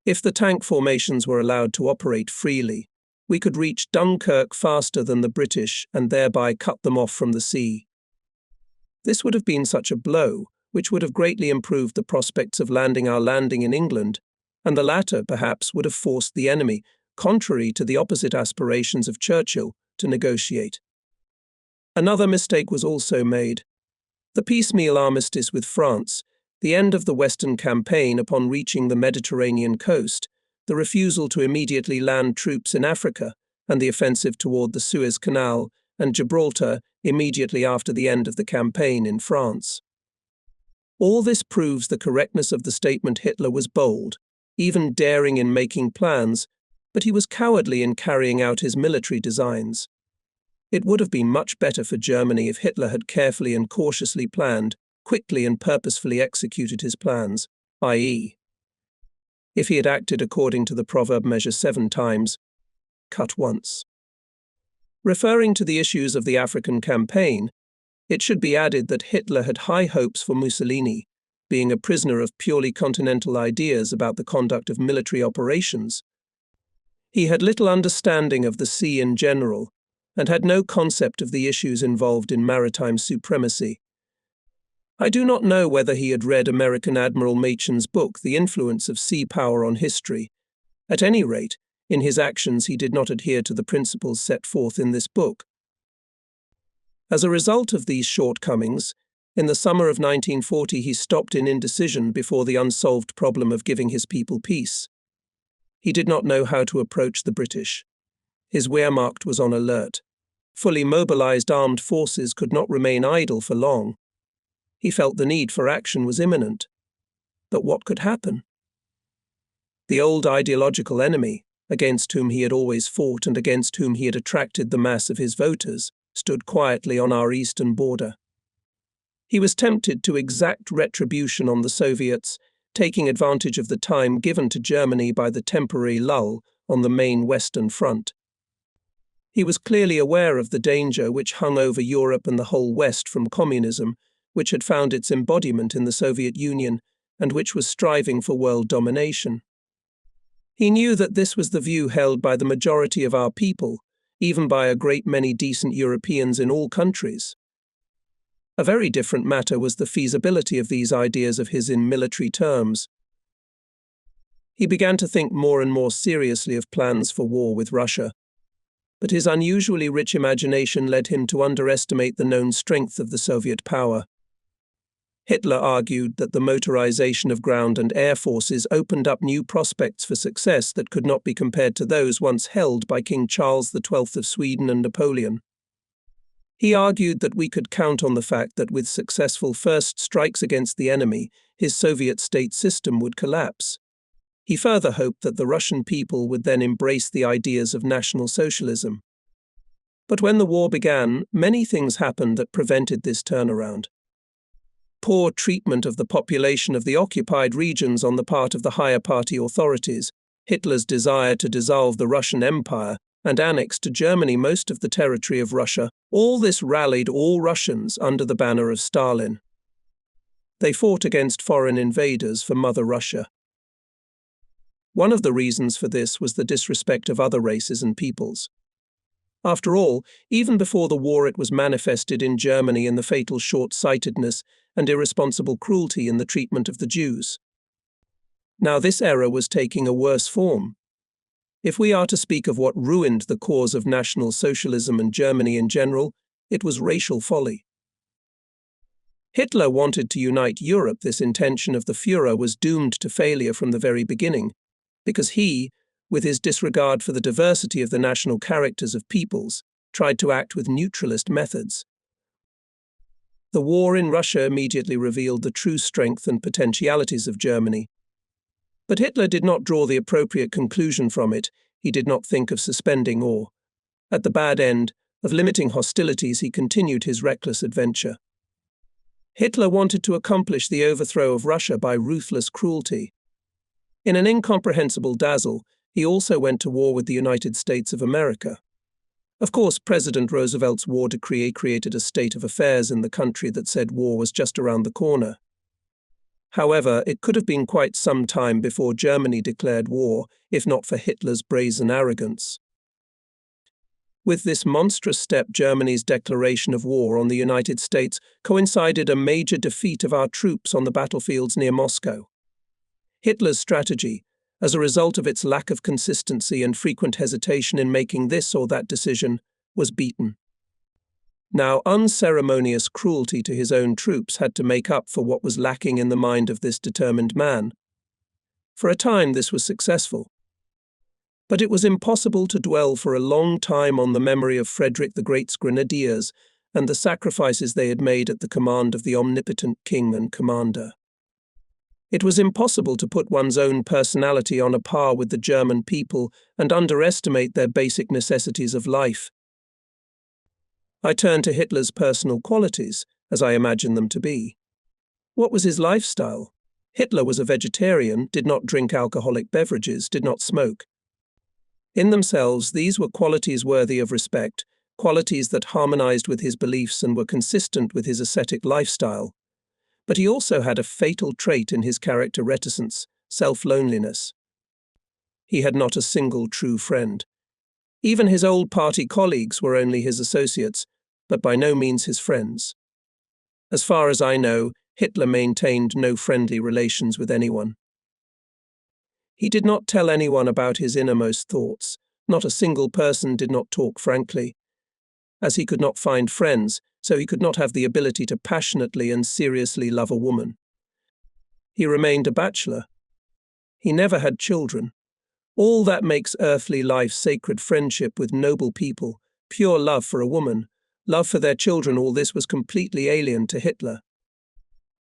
If the tank formations were allowed to operate freely, we could reach Dunkirk faster than the British and thereby cut them off from the sea. This would have been such a blow, which would have greatly improved the prospects of landing our landing in England, and the latter, perhaps, would have forced the enemy, contrary to the opposite aspirations of Churchill, to negotiate. Another mistake was also made. The piecemeal armistice with France, the end of the Western campaign upon reaching the Mediterranean coast, the refusal to immediately land troops in Africa, and the offensive toward the Suez Canal and Gibraltar immediately after the end of the campaign in France. All this proves the correctness of the statement Hitler was bold, even daring in making plans, but he was cowardly in carrying out his military designs. It would have been much better for Germany if Hitler had carefully and cautiously planned, quickly and purposefully executed his plans, i.e., if he had acted according to the proverb measure 7 times, cut once. Referring to the issues of the African campaign, it should be added that Hitler had high hopes for Mussolini, being a prisoner of purely continental ideas about the conduct of military operations. He had little understanding of the sea in general, and had no concept of the issues involved in maritime supremacy. I do not know whether he had read American Admiral Machen's book, The Influence of Sea Power on History. At any rate, in his actions he did not adhere to the principles set forth in this book. As a result of these shortcomings, in the summer of 1940 he stopped in indecision before the unsolved problem of giving his people peace. He did not know how to approach the British. His Wehrmacht was on alert. Fully mobilized armed forces could not remain idle for long. He felt the need for action was imminent. But what could happen? The old ideological enemy, against whom he had always fought and against whom he had attracted the mass of his voters, stood quietly on our eastern border. He was tempted to exact retribution on the Soviets, taking advantage of the time given to Germany by the temporary lull on the main Western Front. He was clearly aware of the danger which hung over Europe and the whole West from communism, which had found its embodiment in the Soviet Union and which was striving for world domination. He knew that this was the view held by the majority of our people, even by a great many decent Europeans in all countries. A very different matter was the feasibility of these ideas of his in military terms. He began to think more and more seriously of plans for war with Russia, but his unusually rich imagination led him to underestimate the known strength of the Soviet power. Hitler argued that the motorization of ground and air forces opened up new prospects for success that could not be compared to those once held by King Charles XII of Sweden and Napoleon. He argued that we could count on the fact that with successful first strikes against the enemy, his Soviet state system would collapse. He further hoped that the Russian people would then embrace the ideas of National Socialism. But when the war began, many things happened that prevented this turnaround. Poor treatment of the population of the occupied regions on the part of the higher party authorities, Hitler's desire to dissolve the Russian Empire, and annex to Germany most of the territory of Russia, all this rallied all Russians under the banner of Stalin. They fought against foreign invaders for Mother Russia. One of the reasons for this was the disrespect of other races and peoples. After all, even before the war it was manifested in Germany in the fatal short-sightedness and irresponsible cruelty in the treatment of the Jews. Now this error was taking a worse form. If we are to speak of what ruined the cause of National Socialism and Germany in general, it was racial folly. Hitler wanted to unite Europe. This intention of the Führer was doomed to failure from the very beginning, because he, with his disregard for the diversity of the national characters of peoples, tried to act with neutralist methods. The war in Russia immediately revealed the true strength and potentialities of Germany. But Hitler did not draw the appropriate conclusion from it. He did not think of suspending or, at the bad end, of limiting hostilities. He continued his reckless adventure. Hitler wanted to accomplish the overthrow of Russia by ruthless cruelty. In an incomprehensible dazzle, he also went to war with the United States of America. Of course, President Roosevelt's war decree created a state of affairs in the country that said war was just around the corner. However, it could have been quite some time before Germany declared war, if not for Hitler's brazen arrogance. With this monstrous step, Germany's declaration of war on the United States coincided a major defeat of our troops on the battlefields near Moscow. Hitler's strategy, as a result of its lack of consistency and frequent hesitation in making this or that decision, was beaten. Now, unceremonious cruelty to his own troops had to make up for what was lacking in the mind of this determined man. For a time, this was successful. But it was impossible to dwell for a long time on the memory of Frederick the Great's grenadiers and the sacrifices they had made at the command of the omnipotent king and commander. It was impossible to put one's own personality on a par with the German people and underestimate their basic necessities of life. I turned to Hitler's personal qualities, as I imagine them to be. What was his lifestyle? Hitler was a vegetarian, did not drink alcoholic beverages, did not smoke. In themselves, these were qualities worthy of respect, qualities that harmonized with his beliefs and were consistent with his ascetic lifestyle. But he also had a fatal trait in his character: reticence, self-loneliness. He had not a single true friend. Even his old party colleagues were only his associates, but by no means his friends. As far as I know, Hitler maintained no friendly relations with anyone. He did not tell anyone about his innermost thoughts. Not a single person did not talk frankly. As he could not find friends, so he could not have the ability to passionately and seriously love a woman. He remained a bachelor. He never had children. All that makes earthly life sacred: friendship with noble people, pure love for a woman, love for their children, all this was completely alien to Hitler.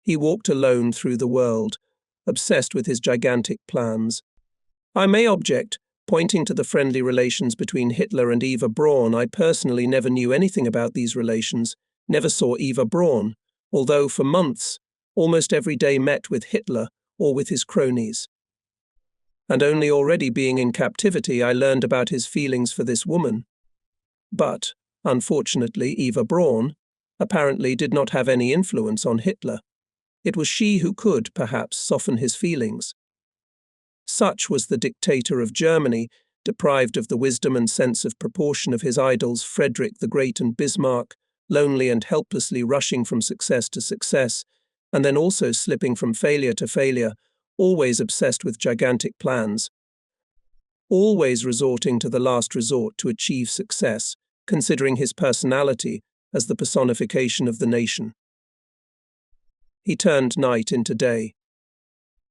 He walked alone through the world, obsessed with his gigantic plans. I may object, pointing to the friendly relations between Hitler and Eva Braun. I personally never knew anything about these relations, never saw Eva Braun, although for months, almost every day met with Hitler or with his cronies. And only already being in captivity, I learned about his feelings for this woman. But, unfortunately, Eva Braun apparently did not have any influence on Hitler. It was she who could, perhaps, soften his feelings. Such was the dictator of Germany, deprived of the wisdom and sense of proportion of his idols Frederick the Great and Bismarck, lonely and helplessly rushing from success to success, and then also slipping from failure to failure, always obsessed with gigantic plans, always resorting to the last resort to achieve success, considering his personality as the personification of the nation. He turned night into day.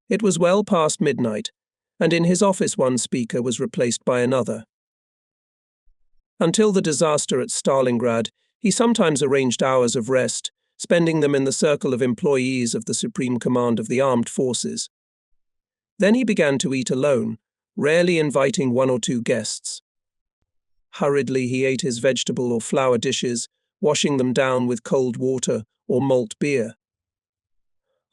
It was well past midnight, and in his office one speaker was replaced by another. Until the disaster at Stalingrad, he sometimes arranged hours of rest, spending them in the circle of employees of the Supreme Command of the Armed Forces. Then he began to eat alone, rarely inviting one or two guests. Hurriedly he ate his vegetable or flour dishes, washing them down with cold water or malt beer.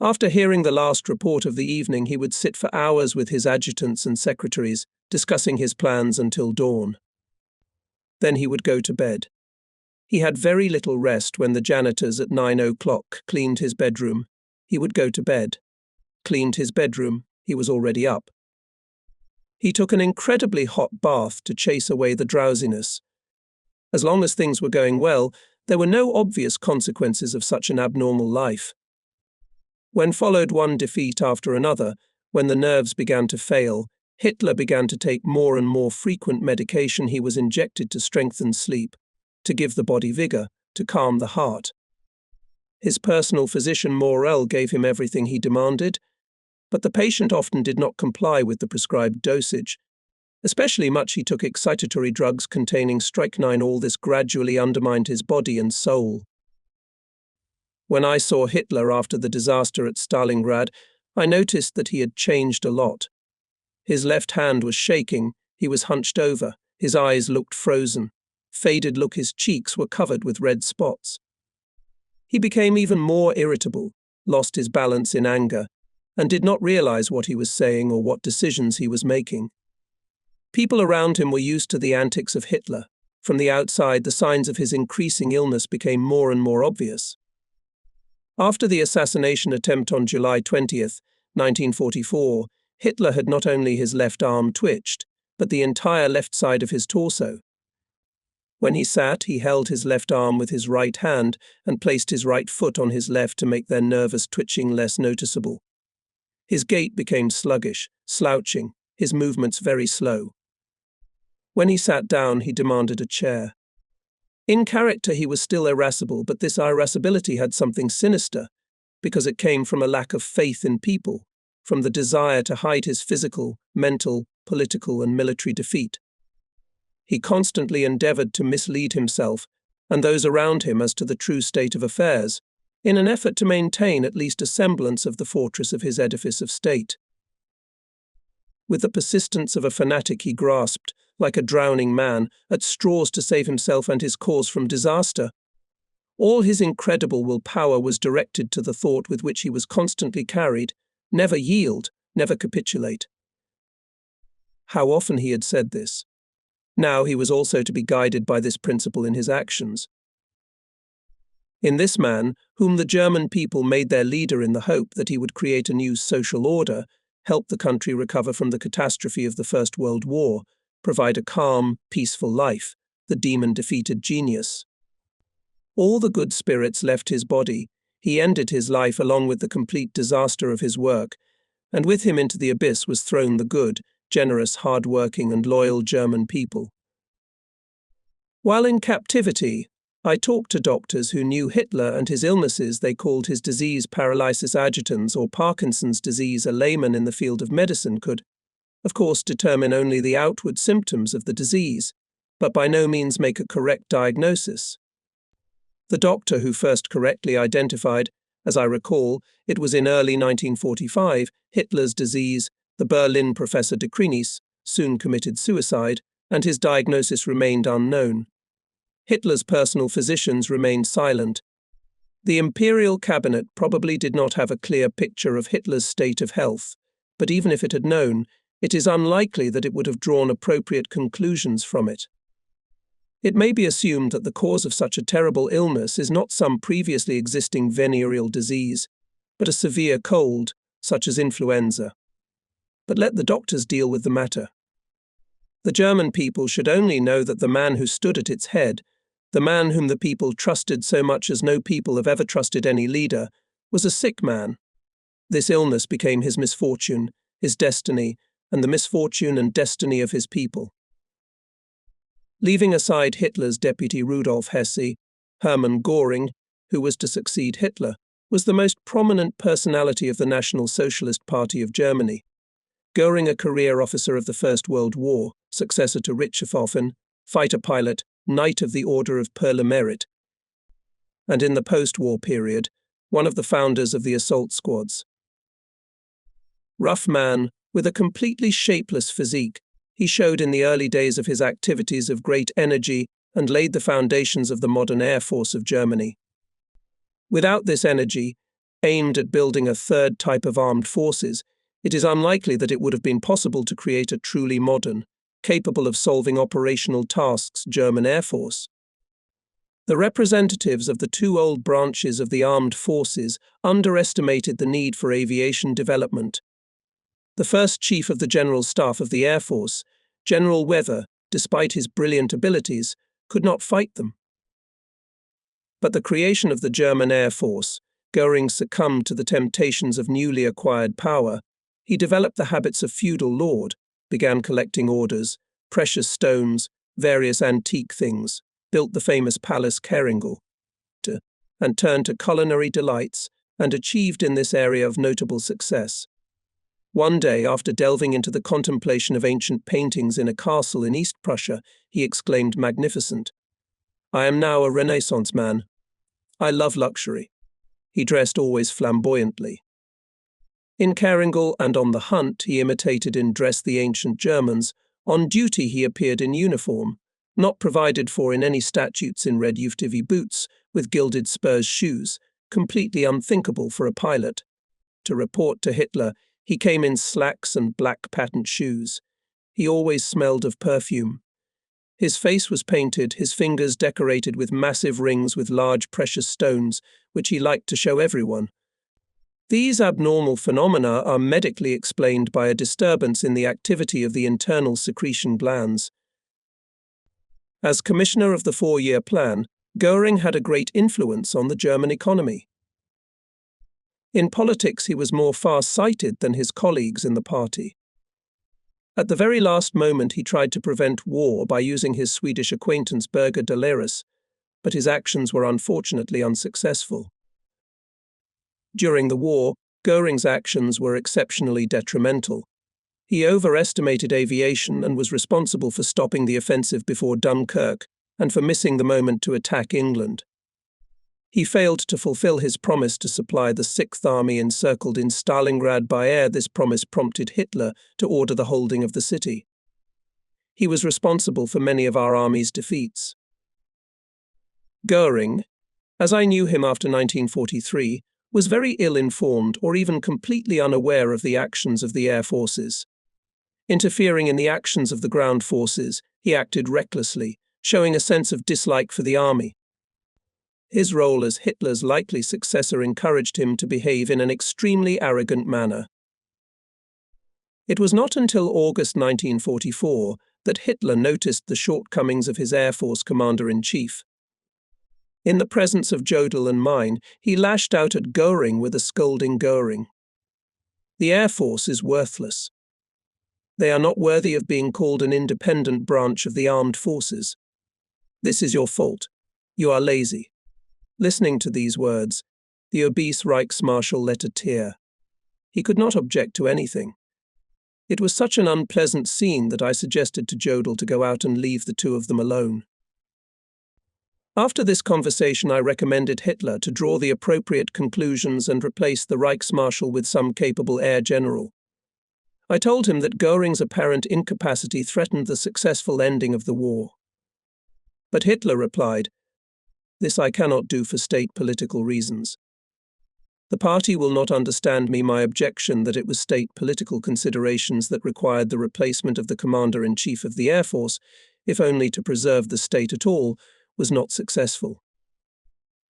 After hearing the last report of the evening, he would sit for hours with his adjutants and secretaries, discussing his plans until dawn. Then he would go to bed. He had very little rest. When the janitors at 9 o'clock cleaned his bedroom, he would go to bed. Cleaned his bedroom, he was already up. He took an incredibly hot bath to chase away the drowsiness. As long as things were going well, there were no obvious consequences of such an abnormal life. When followed one defeat after another, when the nerves began to fail, Hitler began to take more and more frequent medication. He was injected to strengthen sleep, to give the body vigor, to calm the heart. His personal physician Mourn gave him everything he demanded, but the patient often did not comply with the prescribed dosage. Especially much he took excitatory drugs containing strychnine. All this gradually undermined his body and soul. When I saw Hitler after the disaster at Stalingrad, I noticed that he had changed a lot. His left hand was shaking, he was hunched over, his eyes looked frozen. Faded look, his cheeks were covered with red spots. He became even more irritable, lost his balance in anger, and did not realize what he was saying or what decisions he was making. People around him were used to the antics of Hitler. From the outside, the signs of his increasing illness became more and more obvious. After the assassination attempt on July 20th, 1944, Hitler had not only his left arm twitched, but the entire left side of his torso. When he sat, he held his left arm with his right hand and placed his right foot on his left to make their nervous twitching less noticeable. His gait became sluggish, slouching, his movements very slow. When he sat down, he demanded a chair. In character, he was still irascible, but this irascibility had something sinister, because it came from a lack of faith in people, from the desire to hide his physical, mental, political, and military defeat. He constantly endeavored to mislead himself and those around him as to the true state of affairs, in an effort to maintain at least a semblance of the fortress of his edifice of state. With the persistence of a fanatic, he grasped, like a drowning man, at straws to save himself and his cause from disaster. All his incredible willpower was directed to the thought with which he was constantly carried: never yield, never capitulate. How often he had said this. Now he was also to be guided by this principle in his actions. In this man, whom the German people made their leader in the hope that he would create a new social order, help the country recover from the catastrophe of the First World War, provide a calm, peaceful life, the demon-defeated genius. All the good spirits left his body. He ended his life along with the complete disaster of his work, and with him into the abyss was thrown the good, generous, hard-working, and loyal German people. While in captivity, I talked to doctors who knew Hitler and his illnesses. They called his disease paralysis agitans or Parkinson's disease. A layman in the field of medicine could, of course, determine only the outward symptoms of the disease, but by no means make a correct diagnosis. The doctor who first correctly identified, as I recall, it was in early 1945, Hitler's disease, the Berlin professor de Krinis, soon committed suicide, and his diagnosis remained unknown. Hitler's personal physicians remained silent. The imperial cabinet probably did not have a clear picture of Hitler's state of health, but even if it had known, it is unlikely that it would have drawn appropriate conclusions from it. It may be assumed that the cause of such a terrible illness is not some previously existing venereal disease, but a severe cold, such as influenza. But let the doctors deal with the matter. The German people should only know that the man who stood at its head, the man whom the people trusted so much as no people have ever trusted any leader, was a sick man. This illness became his misfortune, his destiny, and the misfortune and destiny of his people. Leaving aside Hitler's deputy Rudolf Hesse, Hermann Göring, who was to succeed Hitler, was the most prominent personality of the National Socialist Party of Germany. Göring, a career officer of the First World War, successor to Richthofen, fighter pilot, Knight of the Order of Perle Merit, and in the post-war period, one of the founders of the assault squads. Rough man, with a completely shapeless physique, he showed in the early days of his activities of great energy and laid the foundations of the modern Air Force of Germany. Without this energy, aimed at building a third type of armed forces, it is unlikely that it would have been possible to create a truly modern, capable of solving operational tasks German Air Force. The representatives of the two old branches of the armed forces underestimated the need for aviation development. The first Chief of the General Staff of the Air Force, General Weather, despite his brilliant abilities, could not fight them. But the creation of the German Air Force, Göring succumbed to the temptations of newly acquired power. He developed the habits of feudal lord, began collecting orders, precious stones, various antique things, built the famous Palace Keringal, and turned to culinary delights, and achieved in this area of notable success. One day, after delving into the contemplation of ancient paintings in a castle in East Prussia, he exclaimed, "Magnificent! I am now a Renaissance man. I love luxury." He dressed always flamboyantly. In Karingal and on the hunt, he imitated in dress the ancient Germans. On duty, he appeared in uniform, not provided for in any statutes, in red UFTV boots with gilded spurs shoes, completely unthinkable for a pilot. To report to Hitler, he came in slacks and black patent shoes. He always smelled of perfume. His face was painted, his fingers decorated with massive rings with large precious stones, which he liked to show everyone. These abnormal phenomena are medically explained by a disturbance in the activity of the internal secretion glands. As commissioner of the 4-year plan, Göring had a great influence on the German economy. In politics, he was more far-sighted than his colleagues in the party. At the very last moment, he tried to prevent war by using his Swedish acquaintance Birger Delaris, but his actions were unfortunately unsuccessful. During the war, Göring's actions were exceptionally detrimental. He overestimated aviation and was responsible for stopping the offensive before Dunkirk and for missing the moment to attack England. He failed to fulfill his promise to supply the 6th Army encircled in Stalingrad by air. This promise prompted Hitler to order the holding of the city. He was responsible for many of our army's defeats. Göring, as I knew him after 1943, was very ill-informed or even completely unaware of the actions of the air forces. Interfering in the actions of the ground forces, he acted recklessly, showing a sense of dislike for the army. His role as Hitler's likely successor encouraged him to behave in an extremely arrogant manner. It was not until August 1944 that Hitler noticed the shortcomings of his Air Force commander-in-chief. In the presence of Jodl and mine, he lashed out at Göring with a scolding Göring. "The Air Force is worthless. They are not worthy of being called an independent branch of the armed forces. This is your fault. You are lazy." Listening to these words, the obese Reichsmarschall let a tear. He could not object to anything. It was such an unpleasant scene that I suggested to Jodl to go out and leave the two of them alone. After this conversation, I recommended Hitler to draw the appropriate conclusions and replace the Reichsmarschall with some capable air general. I told him that Göring's apparent incapacity threatened the successful ending of the war. But Hitler replied, "This I cannot do for state political reasons. The party will not understand my objection that it was state political considerations that required the replacement of the Commander-in-Chief of the Air Force, if only to preserve the state at all, was not successful.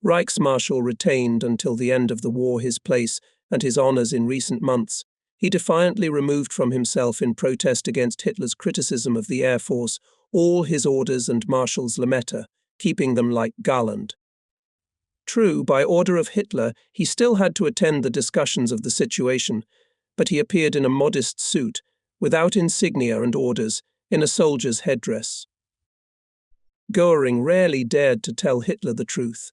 Reichsmarschall retained until the end of the war his place and his honours in recent months. He defiantly removed from himself, in protest against Hitler's criticism of the Air Force, all his orders and Marschall's Lametta, keeping them like Galland. True, by order of Hitler, he still had to attend the discussions of the situation, but he appeared in a modest suit, without insignia and orders, in a soldier's headdress. Göring rarely dared to tell Hitler the truth.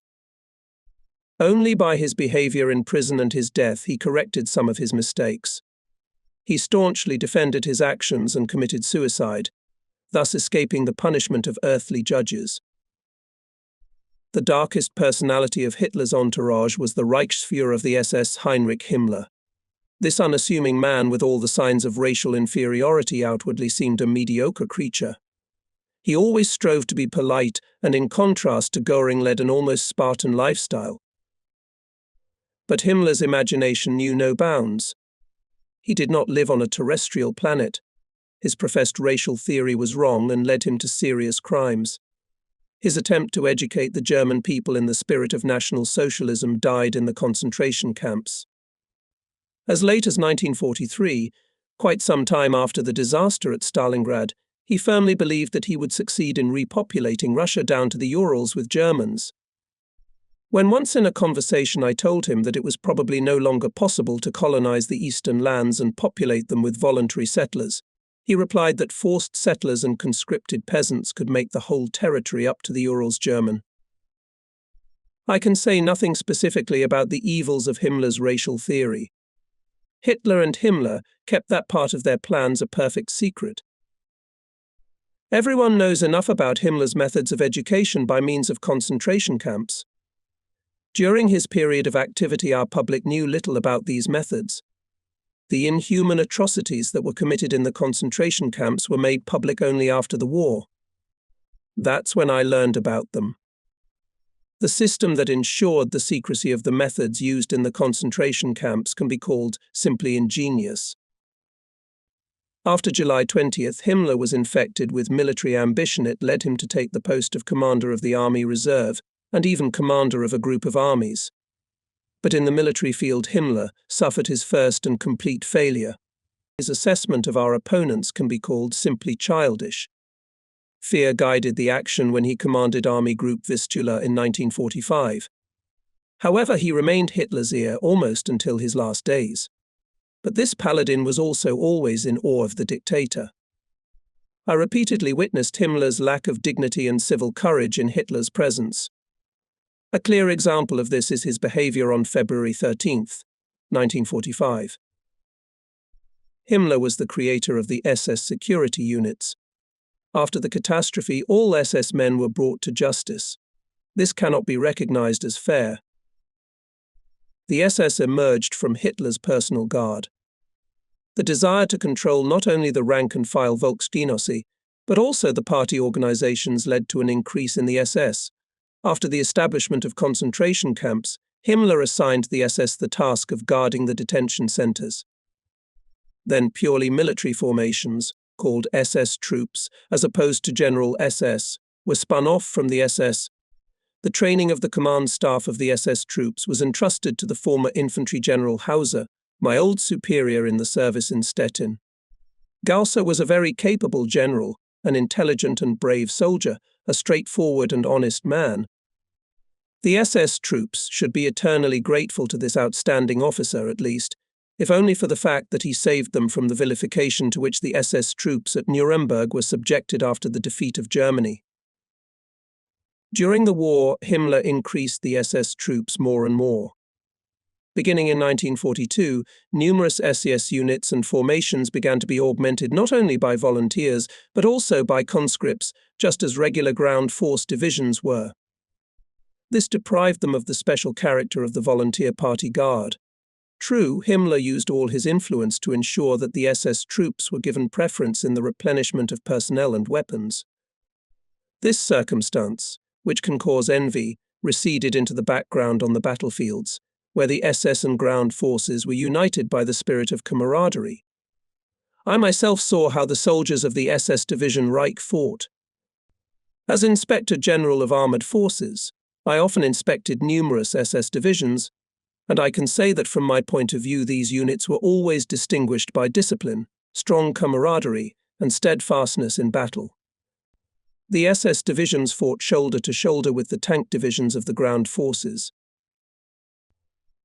Only by his behavior in prison and his death he corrected some of his mistakes. He staunchly defended his actions and committed suicide, thus escaping the punishment of earthly judges. The darkest personality of Hitler's entourage was the Reichsführer of the SS, Heinrich Himmler. This unassuming man, with all the signs of racial inferiority, outwardly seemed a mediocre creature. He always strove to be polite, and in contrast to Göring led an almost Spartan lifestyle. But Himmler's imagination knew no bounds. He did not live on a terrestrial planet. His professed racial theory was wrong and led him to serious crimes. His attempt to educate the German people in the spirit of National Socialism died in the concentration camps. As late as 1943, quite some time after the disaster at Stalingrad, he firmly believed that he would succeed in repopulating Russia down to the Urals with Germans. When once in a conversation I told him that it was probably no longer possible to colonize the eastern lands and populate them with voluntary settlers, he replied that forced settlers and conscripted peasants could make the whole territory up to the Urals German. I can say nothing specifically about the evils of Himmler's racial theory. Hitler and Himmler kept that part of their plans a perfect secret. Everyone knows enough about Himmler's methods of education by means of concentration camps. During his period of activity, our public knew little about these methods. The inhuman atrocities that were committed in the concentration camps were made public only after the war. That's when I learned about them. The system that ensured the secrecy of the methods used in the concentration camps can be called simply ingenious. After July 20th, Himmler was infected with military ambition. It led him to take the post of commander of the Army Reserve and even commander of a group of armies. But in the military field, Himmler suffered his first and complete failure. His assessment of our opponents can be called simply childish. Fear guided the action when he commanded Army Group Vistula in 1945. However, he remained Hitler's ear almost until his last days. But this paladin was also always in awe of the dictator. I repeatedly witnessed Himmler's lack of dignity and civil courage in Hitler's presence. A clear example of this is his behavior on February 13, 1945. Himmler was the creator of the SS security units. After the catastrophe, all SS men were brought to justice. This cannot be recognized as fair. The SS emerged from Hitler's personal guard. The desire to control not only the rank-and-file Volksgenosse, but also the party organizations led to an increase in the SS. After the establishment of concentration camps, Himmler assigned the SS the task of guarding the detention centers. Then purely military formations, called SS troops, as opposed to General SS, were spun off from the SS. The training of the command staff of the SS troops was entrusted to the former infantry general Hauser, my old superior in the service in Stettin. Hauser was a very capable general, an intelligent and brave soldier, a straightforward and honest man. The SS troops should be eternally grateful to this outstanding officer, at least, if only for the fact that he saved them from the vilification to which the SS troops at Nuremberg were subjected after the defeat of Germany. During the war, Himmler increased the SS troops more and more. Beginning in 1942, numerous SS units and formations began to be augmented not only by volunteers, but also by conscripts, just as regular ground force divisions were. This deprived them of the special character of the volunteer party guard. True, Himmler used all his influence to ensure that the SS troops were given preference in the replenishment of personnel and weapons. This circumstance, which can cause envy, receded into the background on the battlefields, where the SS and ground forces were united by the spirit of camaraderie. I myself saw how the soldiers of the SS Division Reich fought. As Inspector General of Armored Forces, I often inspected numerous SS divisions, and I can say that from my point of view these units were always distinguished by discipline, strong camaraderie, and steadfastness in battle. The SS divisions fought shoulder to shoulder with the tank divisions of the ground forces.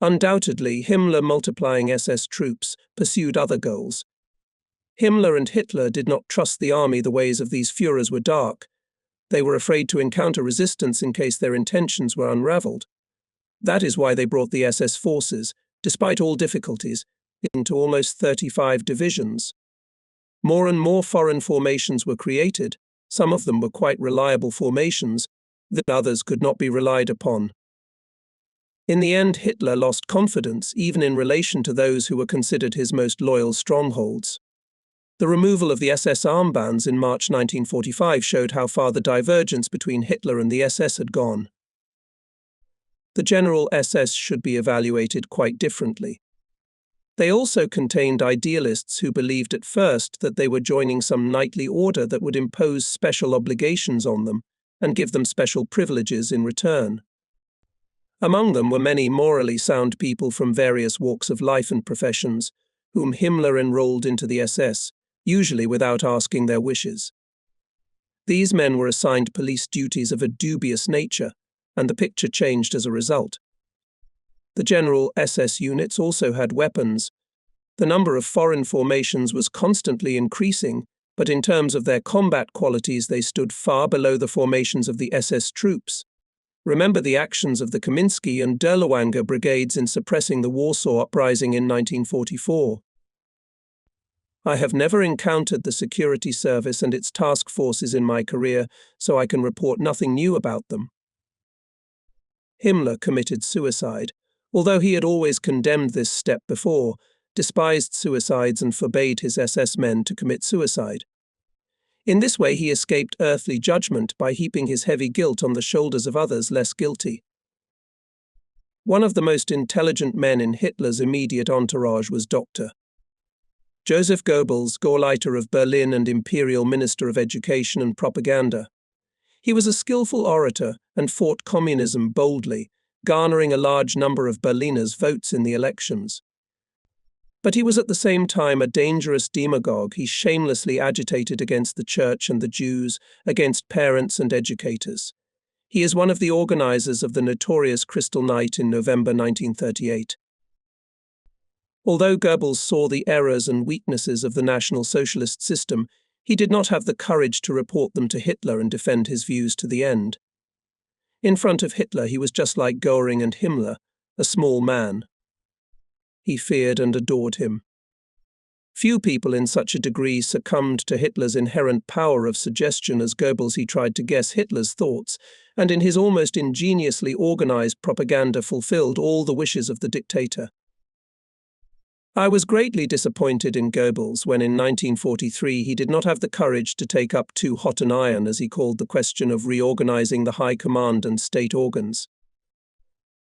Undoubtedly, Himmler multiplying SS troops pursued other goals. Himmler and Hitler did not trust the army. The ways of these Führers were dark. They were afraid to encounter resistance in case their intentions were unraveled. That is why they brought the SS forces, despite all difficulties, into almost 35 divisions. More and more foreign formations were created. Some of them were quite reliable formations, that others could not be relied upon. In the end, Hitler lost confidence even in relation to those who were considered his most loyal strongholds. The removal of the SS armbands in March 1945 showed how far the divergence between Hitler and the SS had gone. The General SS should be evaluated quite differently. They also contained idealists who believed at first that they were joining some knightly order that would impose special obligations on them and give them special privileges in return. Among them were many morally sound people from various walks of life and professions, whom Himmler enrolled into the SS, usually without asking their wishes. These men were assigned police duties of a dubious nature, and the picture changed as a result. The general SS units also had weapons. The number of foreign formations was constantly increasing, but in terms of their combat qualities they stood far below the formations of the SS troops. Remember the actions of the Kaminsky and Derlewanger brigades in suppressing the Warsaw Uprising in 1944. I have never encountered the security service and its task forces in my career, so I can report nothing new about them. Himmler committed suicide, although he had always condemned this step before, despised suicides and forbade his SS men to commit suicide. In this way he escaped earthly judgment by heaping his heavy guilt on the shoulders of others less guilty. One of the most intelligent men in Hitler's immediate entourage was Dr. Joseph Goebbels, Gauleiter of Berlin and Imperial Minister of Education and Propaganda. He was a skillful orator and fought communism boldly, garnering a large number of Berliners' votes in the elections. But he was at the same time a dangerous demagogue. He shamelessly agitated against the church and the Jews, against parents and educators. He is one of the organizers of the notorious Crystal Night in November 1938. Although Goebbels saw the errors and weaknesses of the National Socialist system, he did not have the courage to report them to Hitler and defend his views to the end. In front of Hitler, he was just like Göring and Himmler, a small man. He feared and adored him. Few people in such a degree succumbed to Hitler's inherent power of suggestion as Goebbels. He tried to guess Hitler's thoughts, and in his almost ingeniously organized propaganda fulfilled all the wishes of the dictator. I was greatly disappointed in Goebbels when in 1943 he did not have the courage to take up too hot an iron, as he called the question of reorganizing the high command and state organs.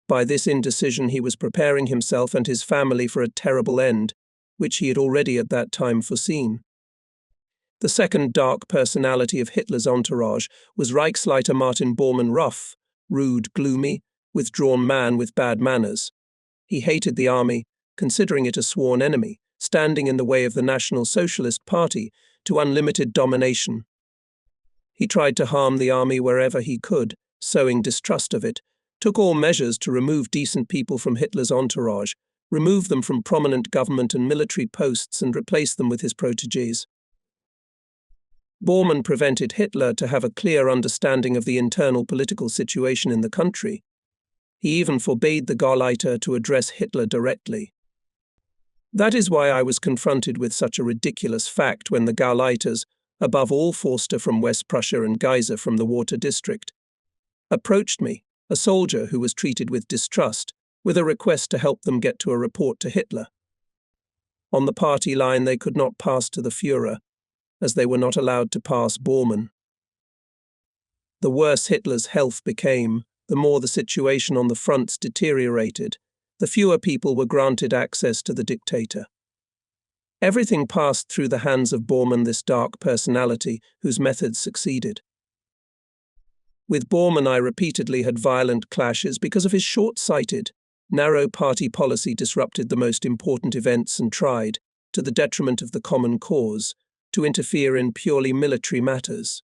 By this indecision he was preparing himself and his family for a terrible end, which he had already at that time foreseen. The second dark personality of Hitler's entourage was Reichsleiter Martin Bormann, rough, rude, gloomy, withdrawn man with bad manners. He hated the army, considering it a sworn enemy, standing in the way of the National Socialist Party to unlimited domination. He tried to harm the army wherever he could, sowing distrust of it, took all measures to remove decent people from Hitler's entourage, remove them from prominent government and military posts and replace them with his protégés. Bormann prevented Hitler to have a clear understanding of the internal political situation in the country. He even forbade the Gauleiter to address Hitler directly. That is why I was confronted with such a ridiculous fact when the Gauleiters, above all Forster from West Prussia and Geiser from the Water District, approached me, a soldier who was treated with distrust, with a request to help them get to a report to Hitler. On the party line they could not pass to the Führer, as they were not allowed to pass Bormann. The worse Hitler's health became, the more the situation on the fronts deteriorated, the fewer people were granted access to the dictator. Everything passed through the hands of Bormann, this dark personality, whose methods succeeded. With Bormann I repeatedly had violent clashes because of his short-sighted, narrow party policy disrupted the most important events and tried, to the detriment of the common cause, to interfere in purely military matters.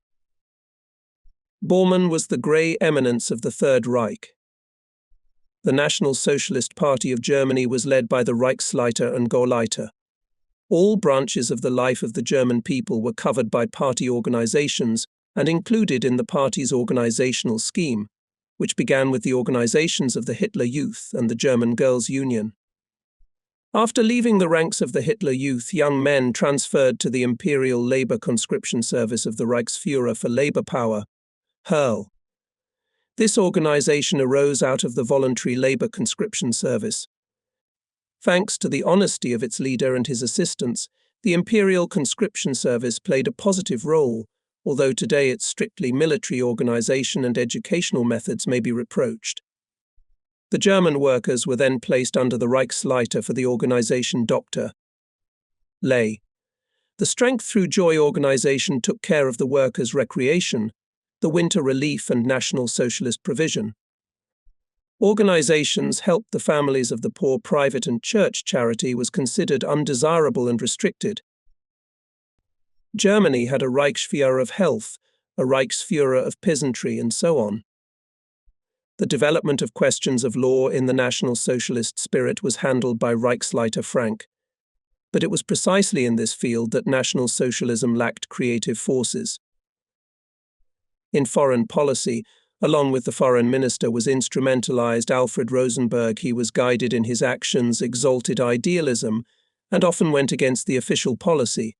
Bormann was the grey eminence of the Third Reich. The National Socialist Party of Germany was led by the Reichsleiter and Gauleiter. All branches of the life of the German people were covered by party organizations and included in the party's organizational scheme, which began with the organizations of the Hitler Youth and the German Girls' Union. After leaving the ranks of the Hitler Youth, young men transferred to the Imperial Labor Conscription Service of the Reichsführer for labor power, HERL. This organization arose out of the voluntary labor conscription service. Thanks to the honesty of its leader and his assistants, the Imperial Conscription Service played a positive role, although today its strictly military organization and educational methods may be reproached. The German workers were then placed under the Reichsleiter for the organization Dr. Ley. The Strength Through Joy organization took care of the workers' recreation, the winter relief and National Socialist provision. Organizations helped the families of the poor. Private and church charity was considered undesirable and restricted. Germany had a Reichsführer of health, a Reichsführer of peasantry, and so on. The development of questions of law in the National Socialist spirit was handled by Reichsleiter Frank. But it was precisely in this field that National Socialism lacked creative forces. In foreign policy, Along with the foreign minister, was instrumentalized Alfred Rosenberg. He was guided in his actions, exalted idealism, and often went against the official policy,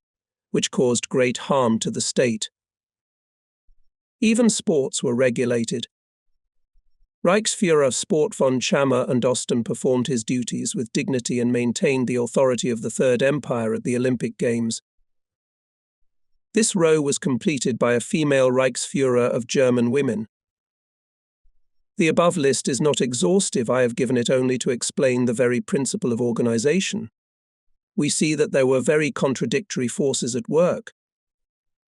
which caused great harm to the state. Even sports were regulated. Reichsführer Sport von Chammer and Osten performed his duties with dignity and maintained the authority of the Third Empire at the Olympic Games. This row was completed by a female Reichsführer of German women. The above list is not exhaustive. I have given it only to explain the very principle of organization. We see that there were very contradictory forces at work.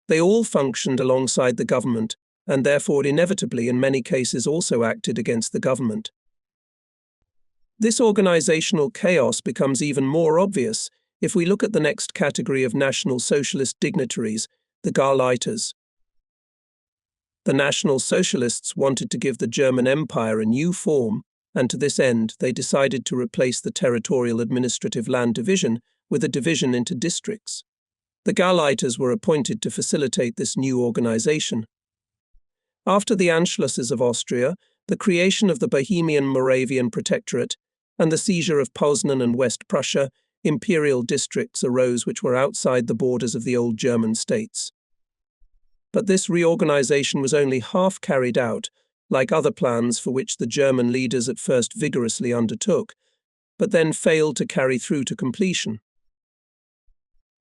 They all functioned alongside the government, and therefore inevitably in many cases also acted against the government. This organizational chaos becomes even more obvious if we look at the next category of National Socialist dignitaries, the Gauleiters. The National Socialists wanted to give the German Empire a new form, and to this end they decided to replace the territorial administrative land division with a division into districts. The Gauleiters were appointed to facilitate this new organization. After the Anschlusses of Austria, the creation of the Bohemian-Moravian Protectorate, and the seizure of Poznan and West Prussia, imperial districts arose which were outside the borders of the old German states. But this reorganization was only half carried out, like other plans for which the German leaders at first vigorously undertook, but then failed to carry through to completion.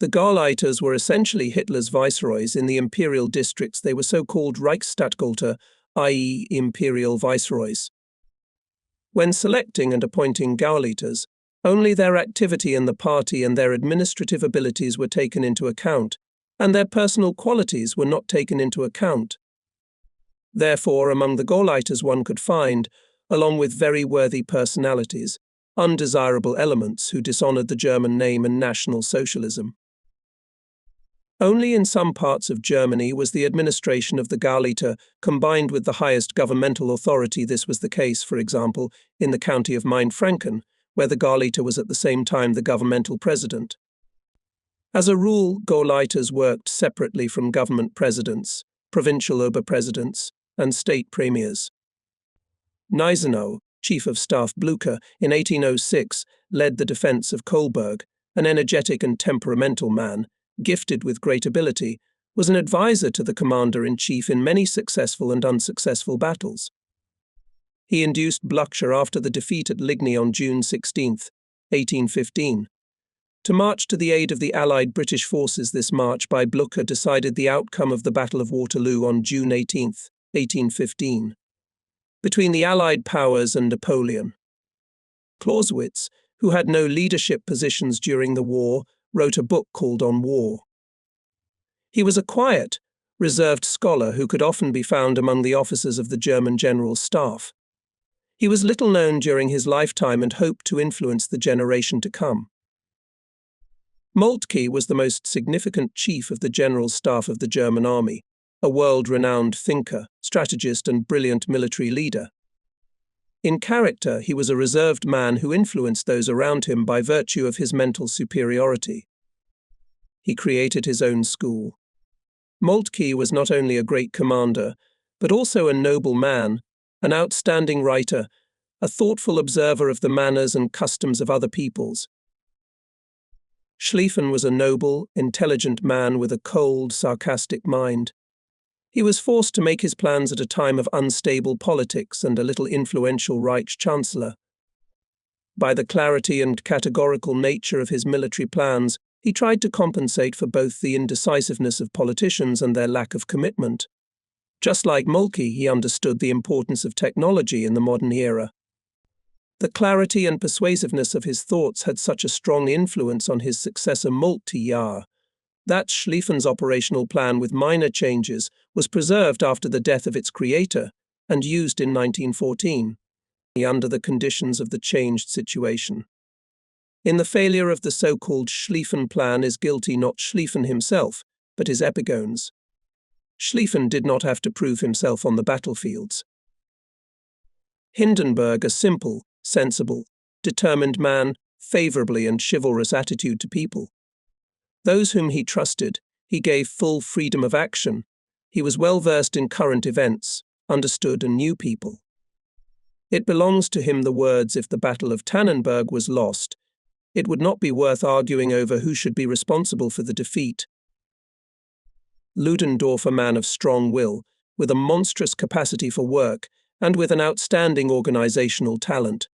The Gauleiters were essentially Hitler's viceroys. In the imperial districts they were so-called Reichsstatthalter, i.e. imperial viceroys. When selecting and appointing Gauleiters, only their activity in the party and their administrative abilities were taken into account, and their personal qualities were not taken into account. Therefore, among the Gauleiters one could find, along with very worthy personalities, undesirable elements who dishonored the German name and National Socialism. Only in some parts of Germany was the administration of the Gauleiter combined with the highest governmental authority. This was the case, for example, in the county of Mainfranken, where the Gauleiter was at the same time the governmental president. As a rule, Gauleiters worked separately from government presidents, provincial oberpresidents, and state premiers. Gneisenau, chief of staff Blücher, in 1806 led the defense of Kolberg, an energetic and temperamental man, gifted with great ability, was an advisor to the commander-in-chief in many successful and unsuccessful battles. He induced Blücher after the defeat at Ligny on June 16, 1815, to march to the aid of the Allied British forces. This march by Blücher decided the outcome of the Battle of Waterloo on June 18, 1815, between the Allied powers and Napoleon. Clausewitz, who had no leadership positions during the war, wrote a book called On War. He was a quiet, reserved scholar who could often be found among the officers of the German General Staff. He was little known during his lifetime and hoped to influence the generation to come. Moltke was the most significant chief of the General Staff of the German Army, a world-renowned thinker, strategist, and brilliant military leader. In character, he was a reserved man who influenced those around him by virtue of his mental superiority. He created his own school. Moltke was not only a great commander, but also a noble man, an outstanding writer, a thoughtful observer of the manners and customs of other peoples. Schlieffen was a noble, intelligent man with a cold, sarcastic mind. He was forced to make his plans at a time of unstable politics and a little influential Reich Chancellor. By the clarity and categorical nature of his military plans, he tried to compensate for both the indecisiveness of politicians and their lack of commitment. Just like Moltke, he understood the importance of technology in the modern era. The clarity and persuasiveness of his thoughts had such a strong influence on his successor Moltke that Schlieffen's operational plan with minor changes was preserved after the death of its creator and used in 1914, under the conditions of the changed situation. In the failure of the so-called Schlieffen plan is guilty not Schlieffen himself, but his epigones. Schlieffen did not have to prove himself on the battlefields. Hindenburg, a simple, sensible, determined man, favorably and chivalrous attitude to people. Those whom he trusted, he gave full freedom of action. He was well versed in current events, understood and knew people. It belongs to him the words, "If the Battle of Tannenberg was lost, it would not be worth arguing over who should be responsible for the defeat." Ludendorff, a man of strong will, with a monstrous capacity for work, and with an outstanding organizational talent.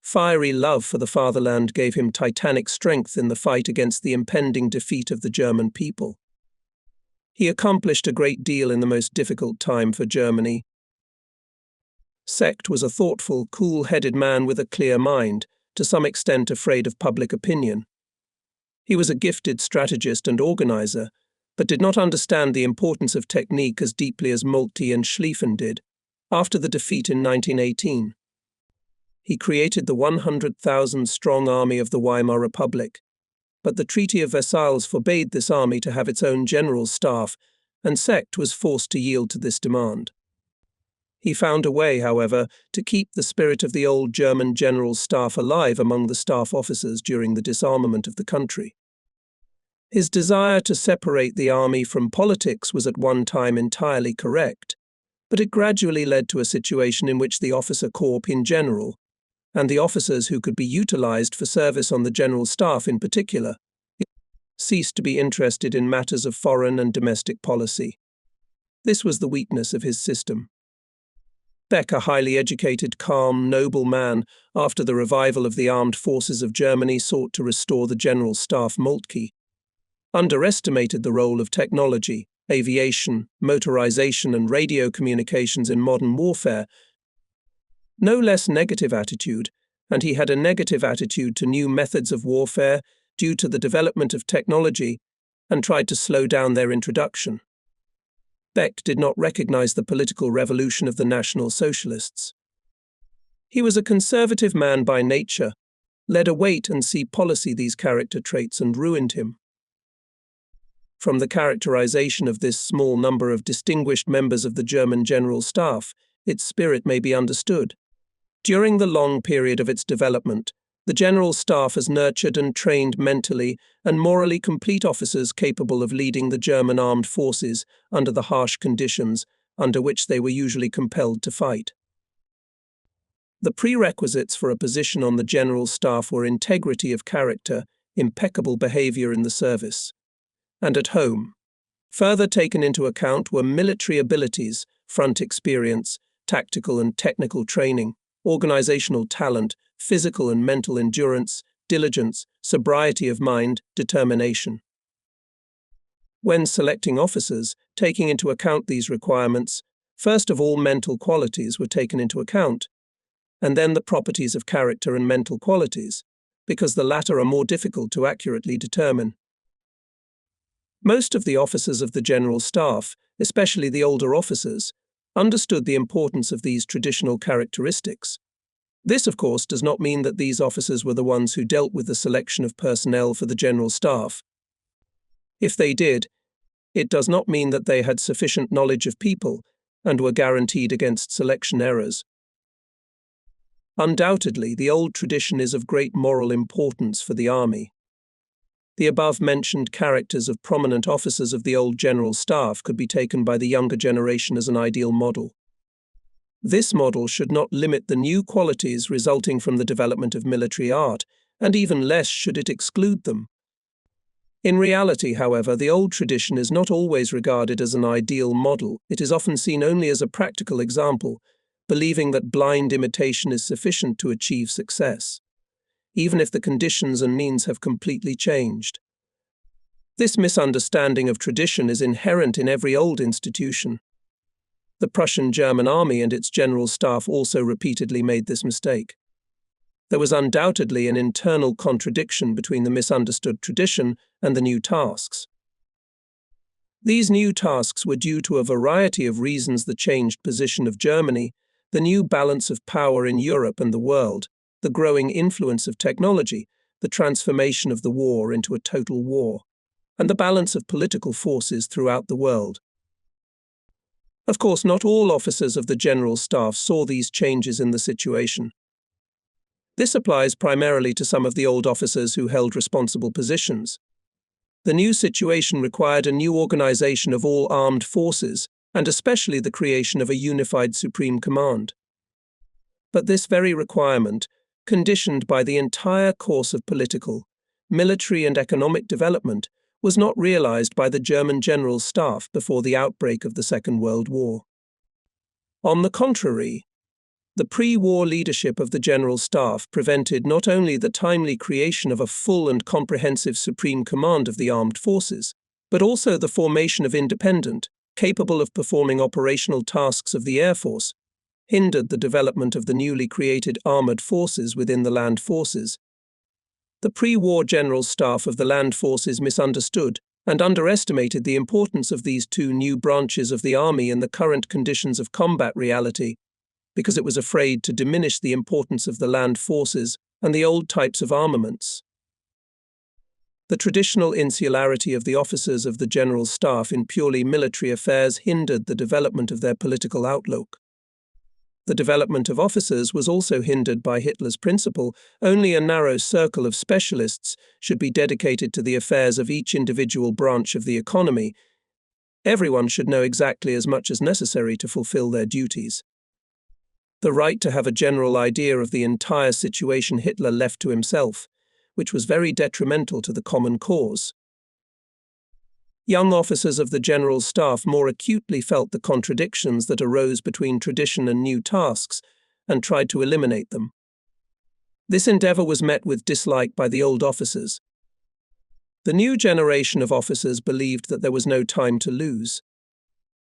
Fiery love for the fatherland gave him titanic strength in the fight against the impending defeat of the German people. He accomplished a great deal in the most difficult time for Germany. Seeckt was a thoughtful, cool-headed man with a clear mind, to some extent afraid of public opinion. He was a gifted strategist and organizer, but did not understand the importance of technique as deeply as Moltke and Schlieffen did, after the defeat in 1918. He created the 100,000-strong army of the Weimar Republic, but the Treaty of Versailles forbade this army to have its own general staff, and Seeckt was forced to yield to this demand. He found a way, however, to keep the spirit of the old German general staff alive among the staff officers during the disarmament of the country. His desire to separate the army from politics was at one time entirely correct, but it gradually led to a situation in which the officer corps in general, and the officers who could be utilized for service on the general staff in particular, ceased to be interested in matters of foreign and domestic policy. This was the weakness of his system. Beck, a highly educated, calm, noble man, after the revival of the armed forces of Germany sought to restore the general staff Moltke, underestimated the role of technology, aviation, motorization, and radio communications in modern warfare. No less negative attitude, and he had a negative attitude to new methods of warfare due to the development of technology, and tried to slow down their introduction. Beck did not recognize the political revolution of the National Socialists. He was a conservative man by nature, led a wait-and-see policy these character traits and ruined him. From the characterization of this small number of distinguished members of the German General Staff, its spirit may be understood. During the long period of its development, the General Staff has nurtured and trained mentally and morally complete officers capable of leading the German armed forces under the harsh conditions under which they were usually compelled to fight. The prerequisites for a position on the General Staff were integrity of character, impeccable behavior in the service, and at home. Further taken into account were military abilities, front experience, tactical and technical training, organizational talent, physical and mental endurance, diligence, sobriety of mind, determination. When selecting officers, taking into account these requirements, first of all mental qualities were taken into account, and then the properties of character and mental qualities, because the latter are more difficult to accurately determine. Most of the officers of the General Staff, especially the older officers, understood the importance of these traditional characteristics. This, of course, does not mean that these officers were the ones who dealt with the selection of personnel for the General Staff. If they did, it does not mean that they had sufficient knowledge of people and were guaranteed against selection errors. Undoubtedly, the old tradition is of great moral importance for the army. The above-mentioned characters of prominent officers of the old General Staff could be taken by the younger generation as an ideal model. This model should not limit the new qualities resulting from the development of military art, and even less should it exclude them. In reality, however, the old tradition is not always regarded as an ideal model. It is often seen only as a practical example, believing that blind imitation is sufficient to achieve success, even if the conditions and means have completely changed. This misunderstanding of tradition is inherent in every old institution. The Prussian German army and its general staff also repeatedly made this mistake. There was undoubtedly an internal contradiction between the misunderstood tradition and the new tasks. These new tasks were due to a variety of reasons: the changed position of Germany, the new balance of power in Europe and the world, the growing influence of technology, the transformation of the war into a total war, and the balance of political forces throughout the world. Of course, not all officers of the General Staff saw these changes in the situation. This applies primarily to some of the old officers who held responsible positions. The new situation required a new organization of all armed forces, and especially the creation of a unified Supreme Command. But this very requirement, conditioned by the entire course of political, military and economic development, was not realized by the German General Staff before the outbreak of the Second World War. On the contrary, the pre-war leadership of the General Staff prevented not only the timely creation of a full and comprehensive Supreme Command of the armed forces, but also the formation of independent, capable of performing operational tasks of the Air Force, hindered the development of the newly created armoured forces within the land forces. The pre-war General Staff of the land forces misunderstood and underestimated the importance of these two new branches of the army in the current conditions of combat reality, because it was afraid to diminish the importance of the land forces and the old types of armaments. The traditional insularity of the officers of the General Staff in purely military affairs hindered the development of their political outlook. The development of officers was also hindered by Hitler's principle: only a narrow circle of specialists should be dedicated to the affairs of each individual branch of the economy. Everyone should know exactly as much as necessary to fulfill their duties. The right to have a general idea of the entire situation Hitler left to himself, which was very detrimental to the common cause. Young officers of the General Staff more acutely felt the contradictions that arose between tradition and new tasks, and tried to eliminate them. This endeavour was met with dislike by the old officers. The new generation of officers believed that there was no time to lose.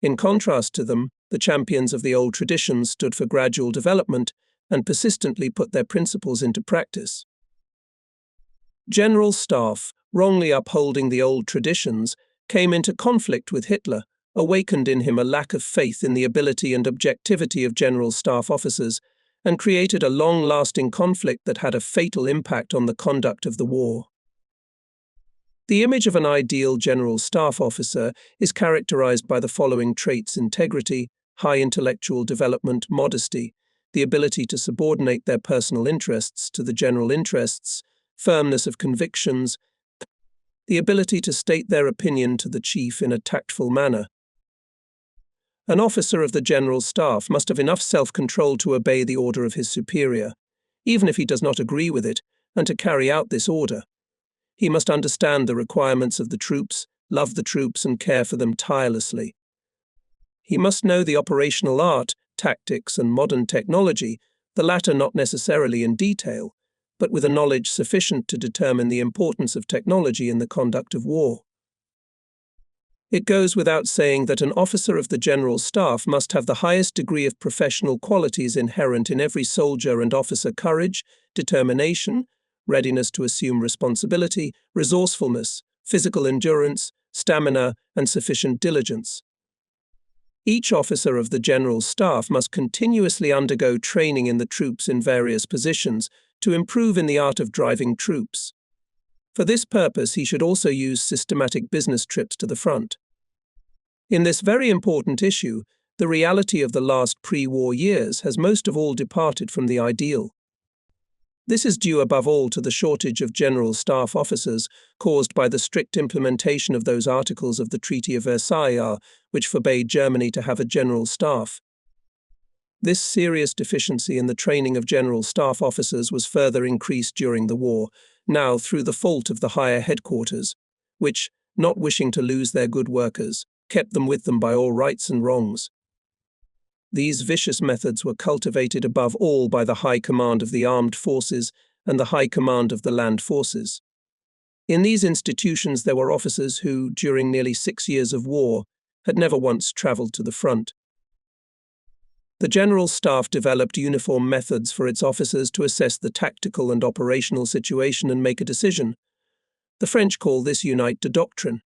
In contrast to them, the champions of the old traditions stood for gradual development and persistently put their principles into practice. General Staff, wrongly upholding the old traditions, came into conflict with Hitler, awakened in him a lack of faith in the ability and objectivity of General Staff officers, and created a long-lasting conflict that had a fatal impact on the conduct of the war. The image of an ideal General Staff officer is characterized by the following traits: integrity, high intellectual development, modesty, the ability to subordinate their personal interests to the general interests, firmness of convictions, the ability to state their opinion to the chief in a tactful manner. An officer of the General Staff must have enough self-control to obey the order of his superior, even if he does not agree with it, and to carry out this order. He must understand the requirements of the troops, love the troops, and care for them tirelessly. He must know the operational art, tactics, and modern technology, the latter not necessarily in detail, but with a knowledge sufficient to determine the importance of technology in the conduct of war. It goes without saying that an officer of the General Staff must have the highest degree of professional qualities inherent in every soldier and officer: courage, determination, readiness to assume responsibility, resourcefulness, physical endurance, stamina, and sufficient diligence. Each officer of the General Staff must continuously undergo training in the troops in various positions to improve in the art of driving troops. For this purpose, he should also use systematic business trips to the front. In this very important issue, the reality of the last pre-war years has most of all departed from the ideal. This is due above all to the shortage of General Staff officers caused by the strict implementation of those articles of the Treaty of Versailles which forbade Germany to have a General Staff. This serious deficiency in the training of General Staff officers was further increased during the war, now through the fault of the higher headquarters, which, not wishing to lose their good workers, kept them with them by all rights and wrongs. These vicious methods were cultivated above all by the High Command of the Armed Forces and the High Command of the Land Forces. In these institutions there were officers who, during nearly 6 years of war, had never once travelled to the front. The General Staff developed uniform methods for its officers to assess the tactical and operational situation and make a decision. The French call this unite de doctrine.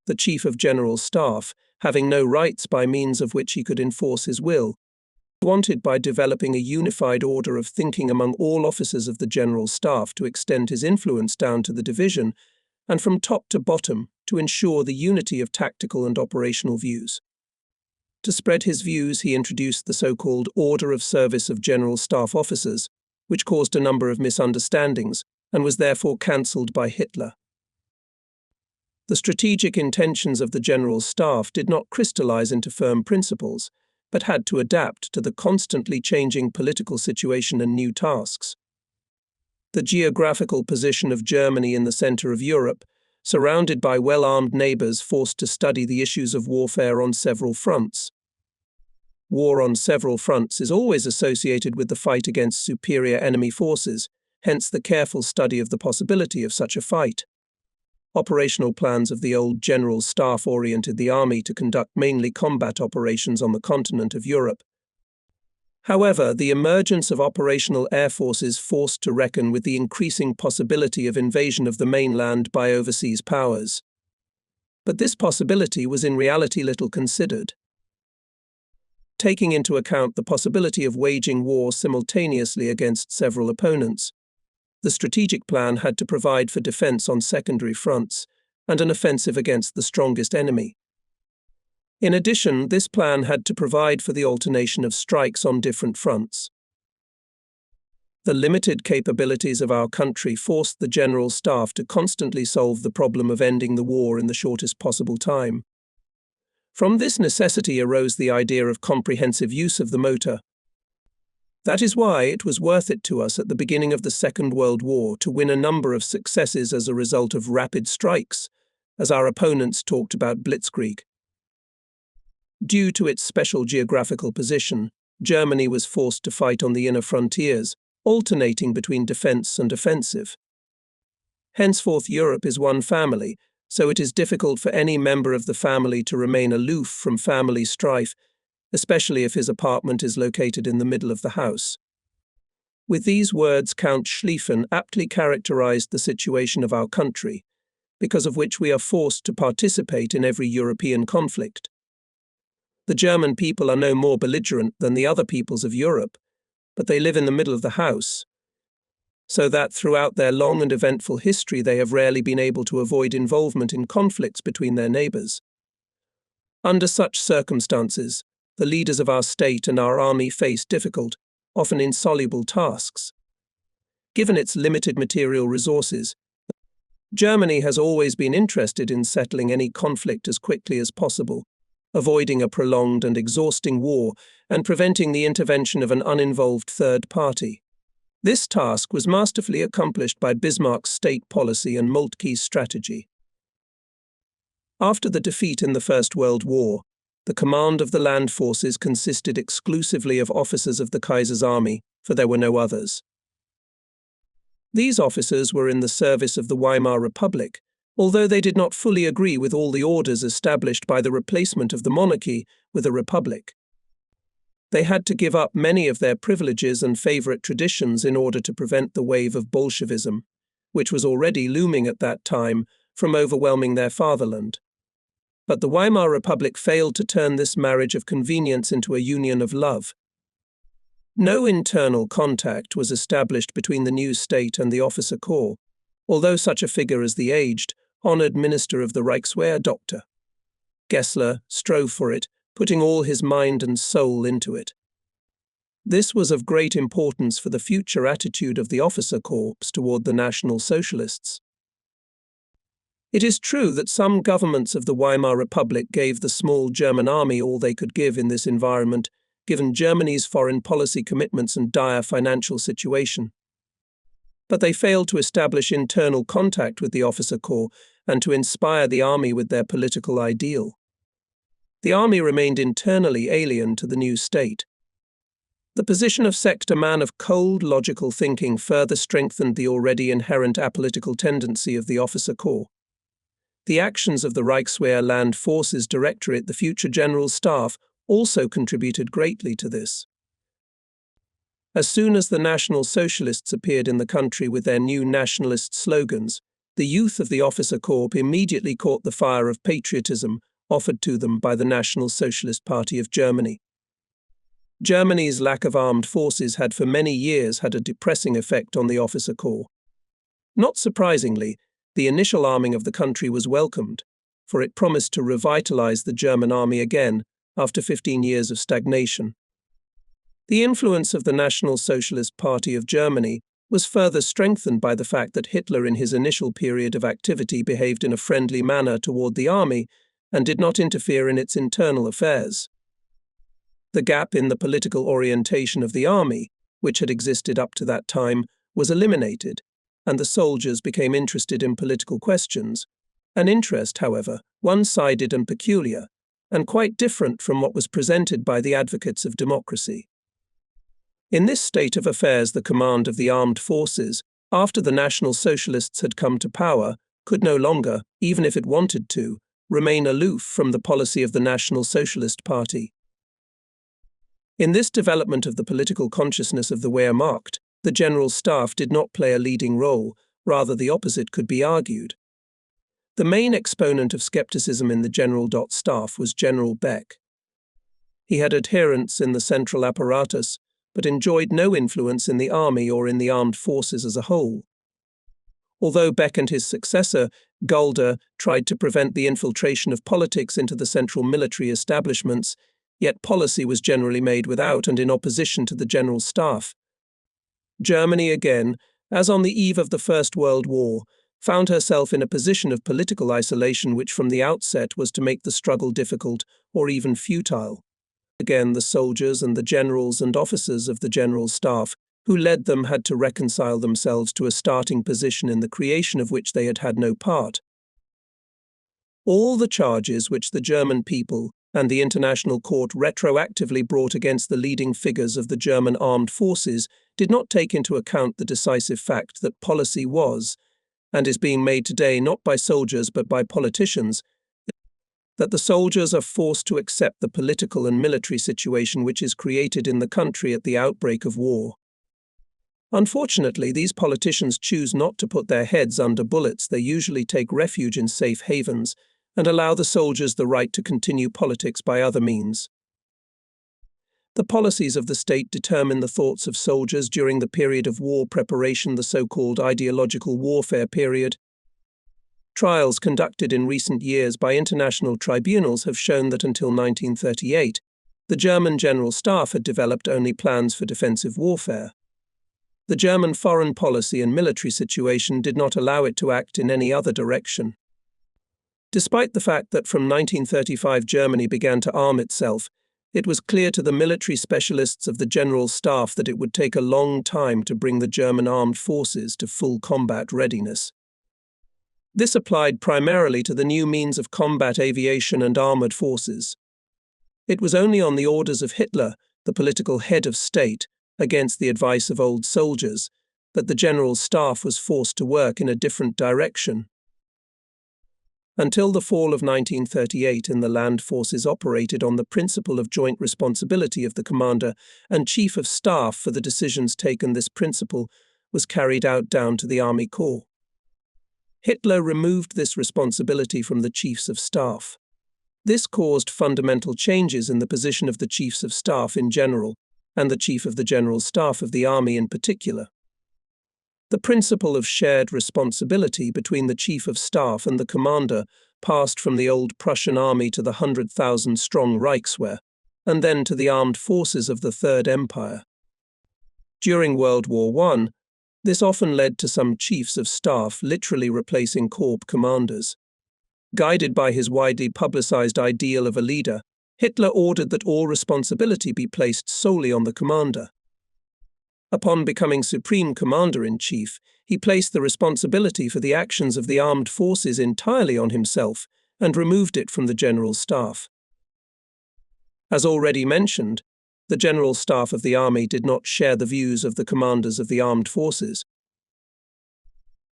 The Chief of General Staff, having no rights by means of which he could enforce his will, wanted by developing a unified order of thinking among all officers of the General Staff to extend his influence down to the division, and from top to bottom to ensure the unity of tactical and operational views. To spread his views, he introduced the so-called Order of Service of General Staff Officers, which caused a number of misunderstandings and was therefore cancelled by Hitler. The strategic intentions of the General Staff did not crystallize into firm principles, but had to adapt to the constantly changing political situation and new tasks. The geographical position of Germany in the center of Europe, surrounded by well-armed neighbors forced to study the issues of warfare on several fronts. War on several fronts is always associated with the fight against superior enemy forces, hence the careful study of the possibility of such a fight. Operational plans of the old General Staff oriented the army to conduct mainly combat operations on the continent of Europe. However, the emergence of operational air forces forced to reckon with the increasing possibility of invasion of the mainland by overseas powers. But this possibility was in reality little considered. Taking into account the possibility of waging war simultaneously against several opponents, the strategic plan had to provide for defense on secondary fronts and an offensive against the strongest enemy. In addition, this plan had to provide for the alternation of strikes on different fronts. The limited capabilities of our country forced the General Staff to constantly solve the problem of ending the war in the shortest possible time. From this necessity arose the idea of comprehensive use of the motor. That is why it was worth it to us at the beginning of the Second World War to win a number of successes as a result of rapid strikes, as our opponents talked about blitzkrieg. Due to its special geographical position, Germany was forced to fight on the inner frontiers, alternating between defense and offensive. Henceforth, Europe is one family, so it is difficult for any member of the family to remain aloof from family strife, especially if his apartment is located in the middle of the house. With these words, Count Schlieffen aptly characterized the situation of our country, because of which we are forced to participate in every European conflict. The German people are no more belligerent than the other peoples of Europe, but they live in the middle of the house, so that throughout their long and eventful history they have rarely been able to avoid involvement in conflicts between their neighbors. Under such circumstances, the leaders of our state and our army face difficult, often insoluble tasks. Given its limited material resources, Germany has always been interested in settling any conflict as quickly as possible, avoiding a prolonged and exhausting war and preventing the intervention of an uninvolved third party. This task was masterfully accomplished by Bismarck's state policy and Moltke's strategy. After the defeat in the First World War, the command of the land forces consisted exclusively of officers of the Kaiser's army, for there were no others. These officers were in the service of the Weimar Republic, although they did not fully agree with all the orders established by the replacement of the monarchy with a republic. They had to give up many of their privileges and favorite traditions in order to prevent the wave of Bolshevism, which was already looming at that time, from overwhelming their fatherland. But the Weimar Republic failed to turn this marriage of convenience into a union of love. No internal contact was established between the new state and the officer corps, although such a figure as the aged, honored Minister of the Reichswehr, Dr. Gessler, strove for it, putting all his mind and soul into it. This was of great importance for the future attitude of the officer corps toward the National Socialists. It is true that some governments of the Weimar Republic gave the small German army all they could give in this environment, given Germany's foreign policy commitments and dire financial situation. But they failed to establish internal contact with the officer corps and to inspire the army with their political ideal. The army remained internally alien to the new state. The position of sector man of cold, logical thinking further strengthened the already inherent apolitical tendency of the officer corps. The actions of the Reichswehr Land Forces Directorate, the future General Staff, also contributed greatly to this. As soon as the National Socialists appeared in the country with their new nationalist slogans, the youth of the officer corps immediately caught the fire of patriotism offered to them by the National Socialist Party of Germany. Germany's lack of armed forces had for many years had a depressing effect on the officer corps. Not surprisingly, the initial arming of the country was welcomed, for it promised to revitalize the German army again after 15 years of stagnation. The influence of the National Socialist Party of Germany was further strengthened by the fact that Hitler in his initial period of activity behaved in a friendly manner toward the army and did not interfere in its internal affairs. The gap in the political orientation of the army, which had existed up to that time, was eliminated, and the soldiers became interested in political questions, an interest, however, one-sided and peculiar, and quite different from what was presented by the advocates of democracy. In this state of affairs, the command of the armed forces, after the National Socialists had come to power, could no longer, even if it wanted to, remain aloof from the policy of the National Socialist Party. In this development of the political consciousness of the Wehrmacht, the General Staff did not play a leading role, rather the opposite could be argued. The main exponent of skepticism in the General Staff was General Beck. He had adherents in the central apparatus, but enjoyed no influence in the army or in the armed forces as a whole. Although Beck and his successor, Gulder, tried to prevent the infiltration of politics into the central military establishments, yet policy was generally made without and in opposition to the General Staff. Germany again, as on the eve of the First World War, found herself in a position of political isolation which from the outset was to make the struggle difficult or even futile. Again, the soldiers and the generals and officers of the General Staff who led them had to reconcile themselves to a starting position in the creation of which they had had no part. All the charges which the German people and the International Court retroactively brought against the leading figures of the German armed forces did not take into account the decisive fact that policy was, and is being made today not by soldiers but by politicians, that the soldiers are forced to accept the political and military situation which is created in the country at the outbreak of war. Unfortunately, these politicians choose not to put their heads under bullets. They usually take refuge in safe havens and allow the soldiers the right to continue politics by other means. The policies of the state determine the thoughts of soldiers during the period of war preparation, the so-called ideological warfare period. Trials conducted in recent years by international tribunals have shown that until 1938, the German General Staff had developed only plans for defensive warfare. The German foreign policy and military situation did not allow it to act in any other direction. Despite the fact that from 1935 Germany began to arm itself, it was clear to the military specialists of the General Staff that it would take a long time to bring the German armed forces to full combat readiness. This applied primarily to the new means of combat aviation and armoured forces. It was only on the orders of Hitler, the political head of state, against the advice of old soldiers, that the General Staff was forced to work in a different direction. Until the fall of 1938, the land forces operated on the principle of joint responsibility of the commander and chief of staff for the decisions taken. This principle was carried out down to the Army Corps. Hitler removed this responsibility from the chiefs of staff. This caused fundamental changes in the position of the chiefs of staff in general, and the chief of the General Staff of the Army in particular. The principle of shared responsibility between the chief of staff and the commander passed from the old Prussian army to the 100,000-strong Reichswehr, and then to the armed forces of the Third Empire. During World War I, this often led to some chiefs of staff literally replacing corps commanders. Guided by his widely publicized ideal of a leader, Hitler ordered that all responsibility be placed solely on the commander. Upon becoming Supreme Commander-in-Chief, he placed the responsibility for the actions of the armed forces entirely on himself and removed it from the General Staff. As already mentioned, the General Staff of the Army did not share the views of the commanders of the armed forces.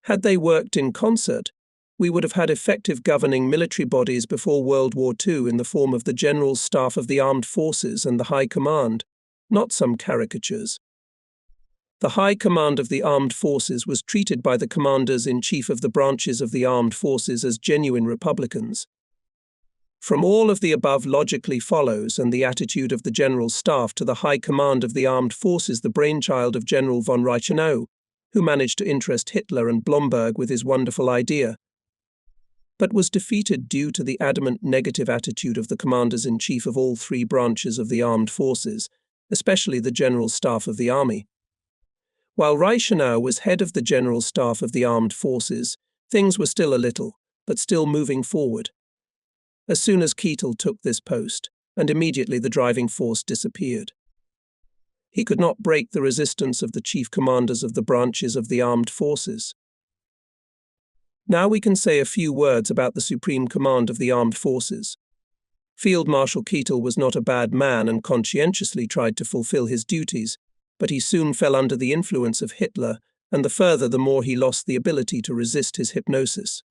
Had they worked in concert, we would have had effective governing military bodies before World War II in the form of the General Staff of the Armed Forces and the High Command, not some caricatures. The High Command of the Armed Forces was treated by the commanders-in-chief of the branches of the armed forces as genuine republicans. From all of the above logically follows, and the attitude of the General Staff to the High Command of the Armed Forces, the brainchild of General von Reichenau, who managed to interest Hitler and Blomberg with his wonderful idea, but was defeated due to the adamant negative attitude of the commanders-in-chief of all three branches of the armed forces, especially the General Staff of the Army. While Reichenau was head of the General Staff of the Armed Forces, things were still a little, but still moving forward. As soon as Keitel took this post, and immediately the driving force disappeared. He could not break the resistance of the chief commanders of the branches of the armed forces. Now we can say a few words about the supreme command of the armed forces. Field Marshal Keitel was not a bad man and conscientiously tried to fulfill his duties, but he soon fell under the influence of Hitler, and the further the more he lost the ability to resist his hypnosis.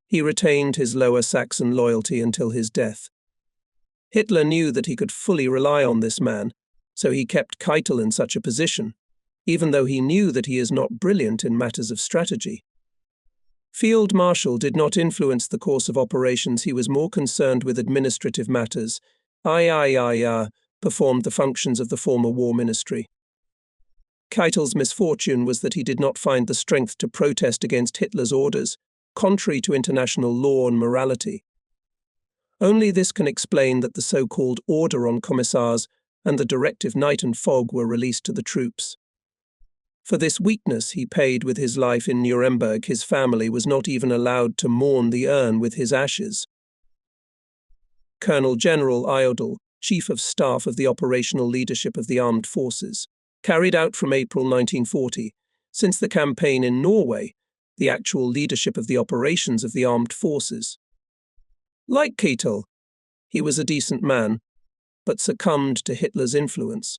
He retained his Lower Saxon loyalty until his death. Hitler knew that he could fully rely on this man, so he kept Keitel in such a position, even though he knew that he is not brilliant in matters of strategy. Field Marshal did not influence the course of operations. He was more concerned with administrative matters. Performed the functions of the former war ministry. Keitel's misfortune was that he did not find the strength to protest against Hitler's orders, contrary to international law and morality. Only this can explain that the so-called Order on Commissars and the Directive Night and Fog were released to the troops. For this weakness he paid with his life in Nuremberg. His family was not even allowed to mourn the urn with his ashes. Colonel General Iodel, Chief of Staff of the Operational Leadership of the Armed Forces, carried out from April 1940, since the campaign in Norway, the actual leadership of the operations of the armed forces. Like Keitel, he was a decent man, but succumbed to Hitler's influence.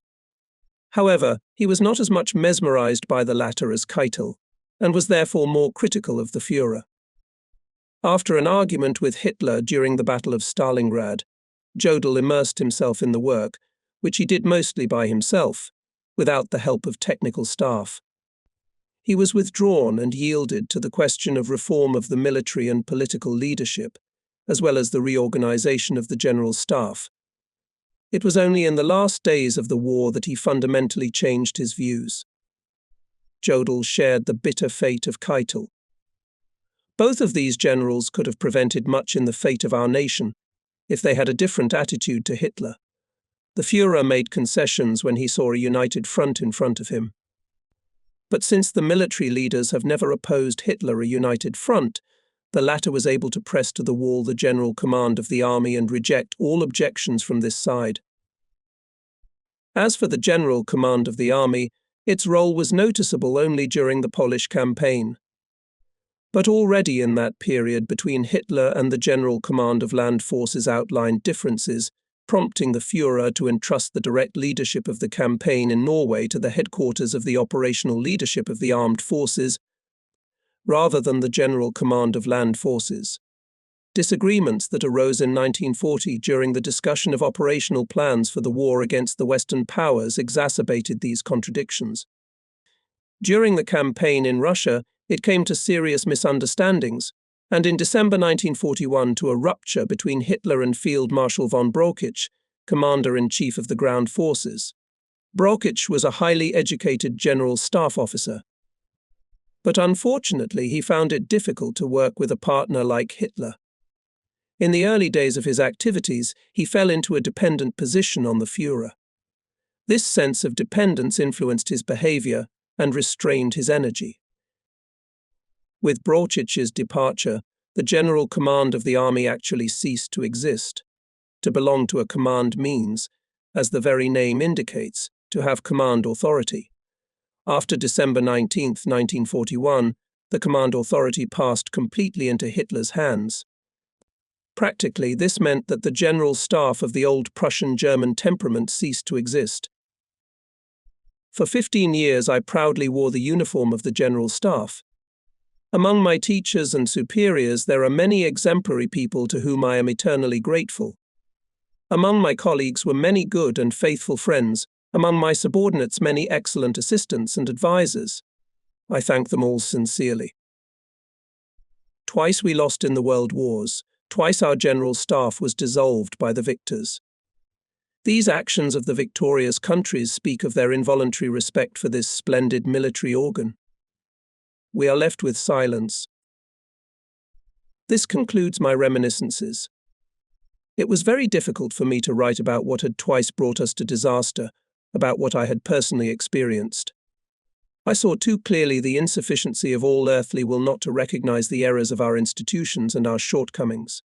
However, he was not as much mesmerized by the latter as Keitel, and was therefore more critical of the Führer. After an argument with Hitler during the Battle of Stalingrad, Jodl immersed himself in the work, which he did mostly by himself, without the help of technical staff. He was withdrawn and yielded to the question of reform of the military and political leadership, as well as the reorganization of the General Staff. It was only in the last days of the war that he fundamentally changed his views. Jodl shared the bitter fate of Keitel. Both of these generals could have prevented much in the fate of our nation if they had a different attitude to Hitler. The Führer made concessions when he saw a united front in front of him. But since the military leaders have never opposed Hitler a united front, the latter was able to press to the wall the general command of the army and reject all objections from this side. As for the general command of the army, its role was noticeable only during the Polish campaign. But already in that period between Hitler and the general command of land forces outlined differences, prompting the Führer to entrust the direct leadership of the campaign in Norway to the headquarters of the operational leadership of the armed forces, rather than the general command of land forces. Disagreements that arose in 1940 during the discussion of operational plans for the war against the Western powers exacerbated these contradictions. During the campaign in Russia, it came to serious misunderstandings, and in December 1941 to a rupture between Hitler and Field Marshal von Brauchitsch, Commander-in-Chief of the Ground Forces. Brauchitsch was a highly educated general staff officer, but unfortunately he found it difficult to work with a partner like Hitler. In the early days of his activities, he fell into a dependent position on the Führer. This sense of dependence influenced his behavior and restrained his energy. With Brauchitsch's departure, the general command of the army actually ceased to exist. To belong to a command means, as the very name indicates, to have command authority. After December 19, 1941, the command authority passed completely into Hitler's hands. Practically, this meant that the general staff of the old Prussian-German temperament ceased to exist. For 15 years, I proudly wore the uniform of the general staff. Among my teachers and superiors, there are many exemplary people to whom I am eternally grateful. Among my colleagues were many good and faithful friends, among my subordinates many excellent assistants and advisors. I thank them all sincerely. Twice we lost in the world wars. Twice our general staff was dissolved by the victors. These actions of the victorious countries speak of their involuntary respect for this splendid military organ. We are left with silence. This concludes my reminiscences. It was very difficult for me to write about what had twice brought us to disaster, about what I had personally experienced. I saw too clearly the insufficiency of all earthly will not to recognize the errors of our institutions and our shortcomings.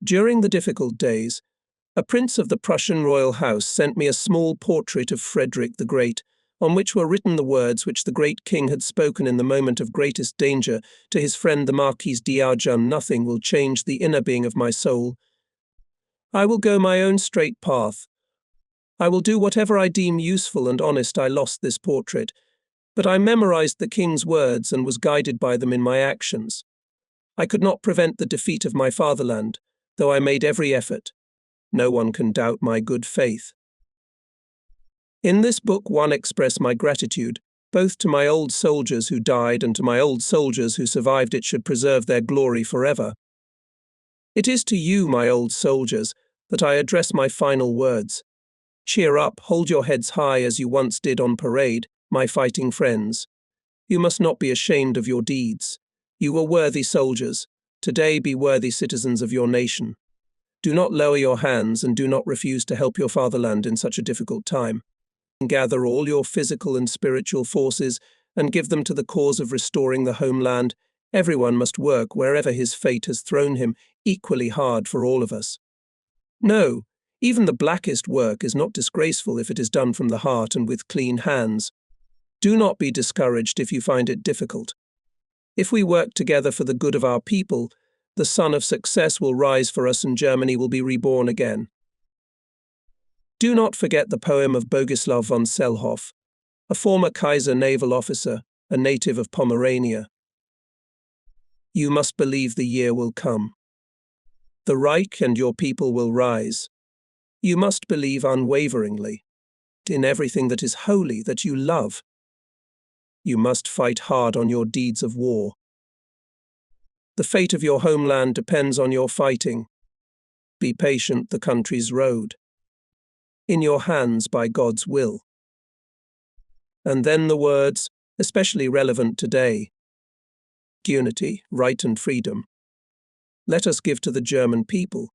During the difficult days, a prince of the Prussian royal house sent me a small portrait of Frederick the Great, on which were written the words which the great king had spoken in the moment of greatest danger to his friend the Marquis d'Argens: "Nothing will change the inner being of my soul. I will go my own straight path. I will do whatever I deem useful and honest." I lost this portrait, but I memorized the king's words and was guided by them in my actions. I could not prevent the defeat of my fatherland, though I made every effort. No one can doubt my good faith. In this book, one express my gratitude, both to my old soldiers who died and to my old soldiers who survived it should preserve their glory forever. It is to you, my old soldiers, that I address my final words. Cheer up, hold your heads high as you once did on parade, my fighting friends. You must not be ashamed of your deeds. You were worthy soldiers. Today be worthy citizens of your nation. Do not lower your hands and do not refuse to help your fatherland in such a difficult time. Gather all your physical and spiritual forces and give them to the cause of restoring the homeland. Everyone must work wherever his fate has thrown him, equally hard for all of us. No, even the blackest work is not disgraceful if it is done from the heart and with clean hands. Do not be discouraged if you find it difficult. If we work together for the good of our people, the sun of success will rise for us and Germany will be reborn again. Do not forget the poem of Bogislav von Sellhoff, a former Kaiser naval officer, a native of Pomerania. You must believe the year will come. The Reich and your people will rise. You must believe unwaveringly in everything that is holy, that you love. You must fight hard on your deeds of war. The fate of your homeland depends on your fighting. Be patient, the country's road. In your hands by God's will. And then the words, especially relevant today. Unity, right and freedom. Let us give to the German people.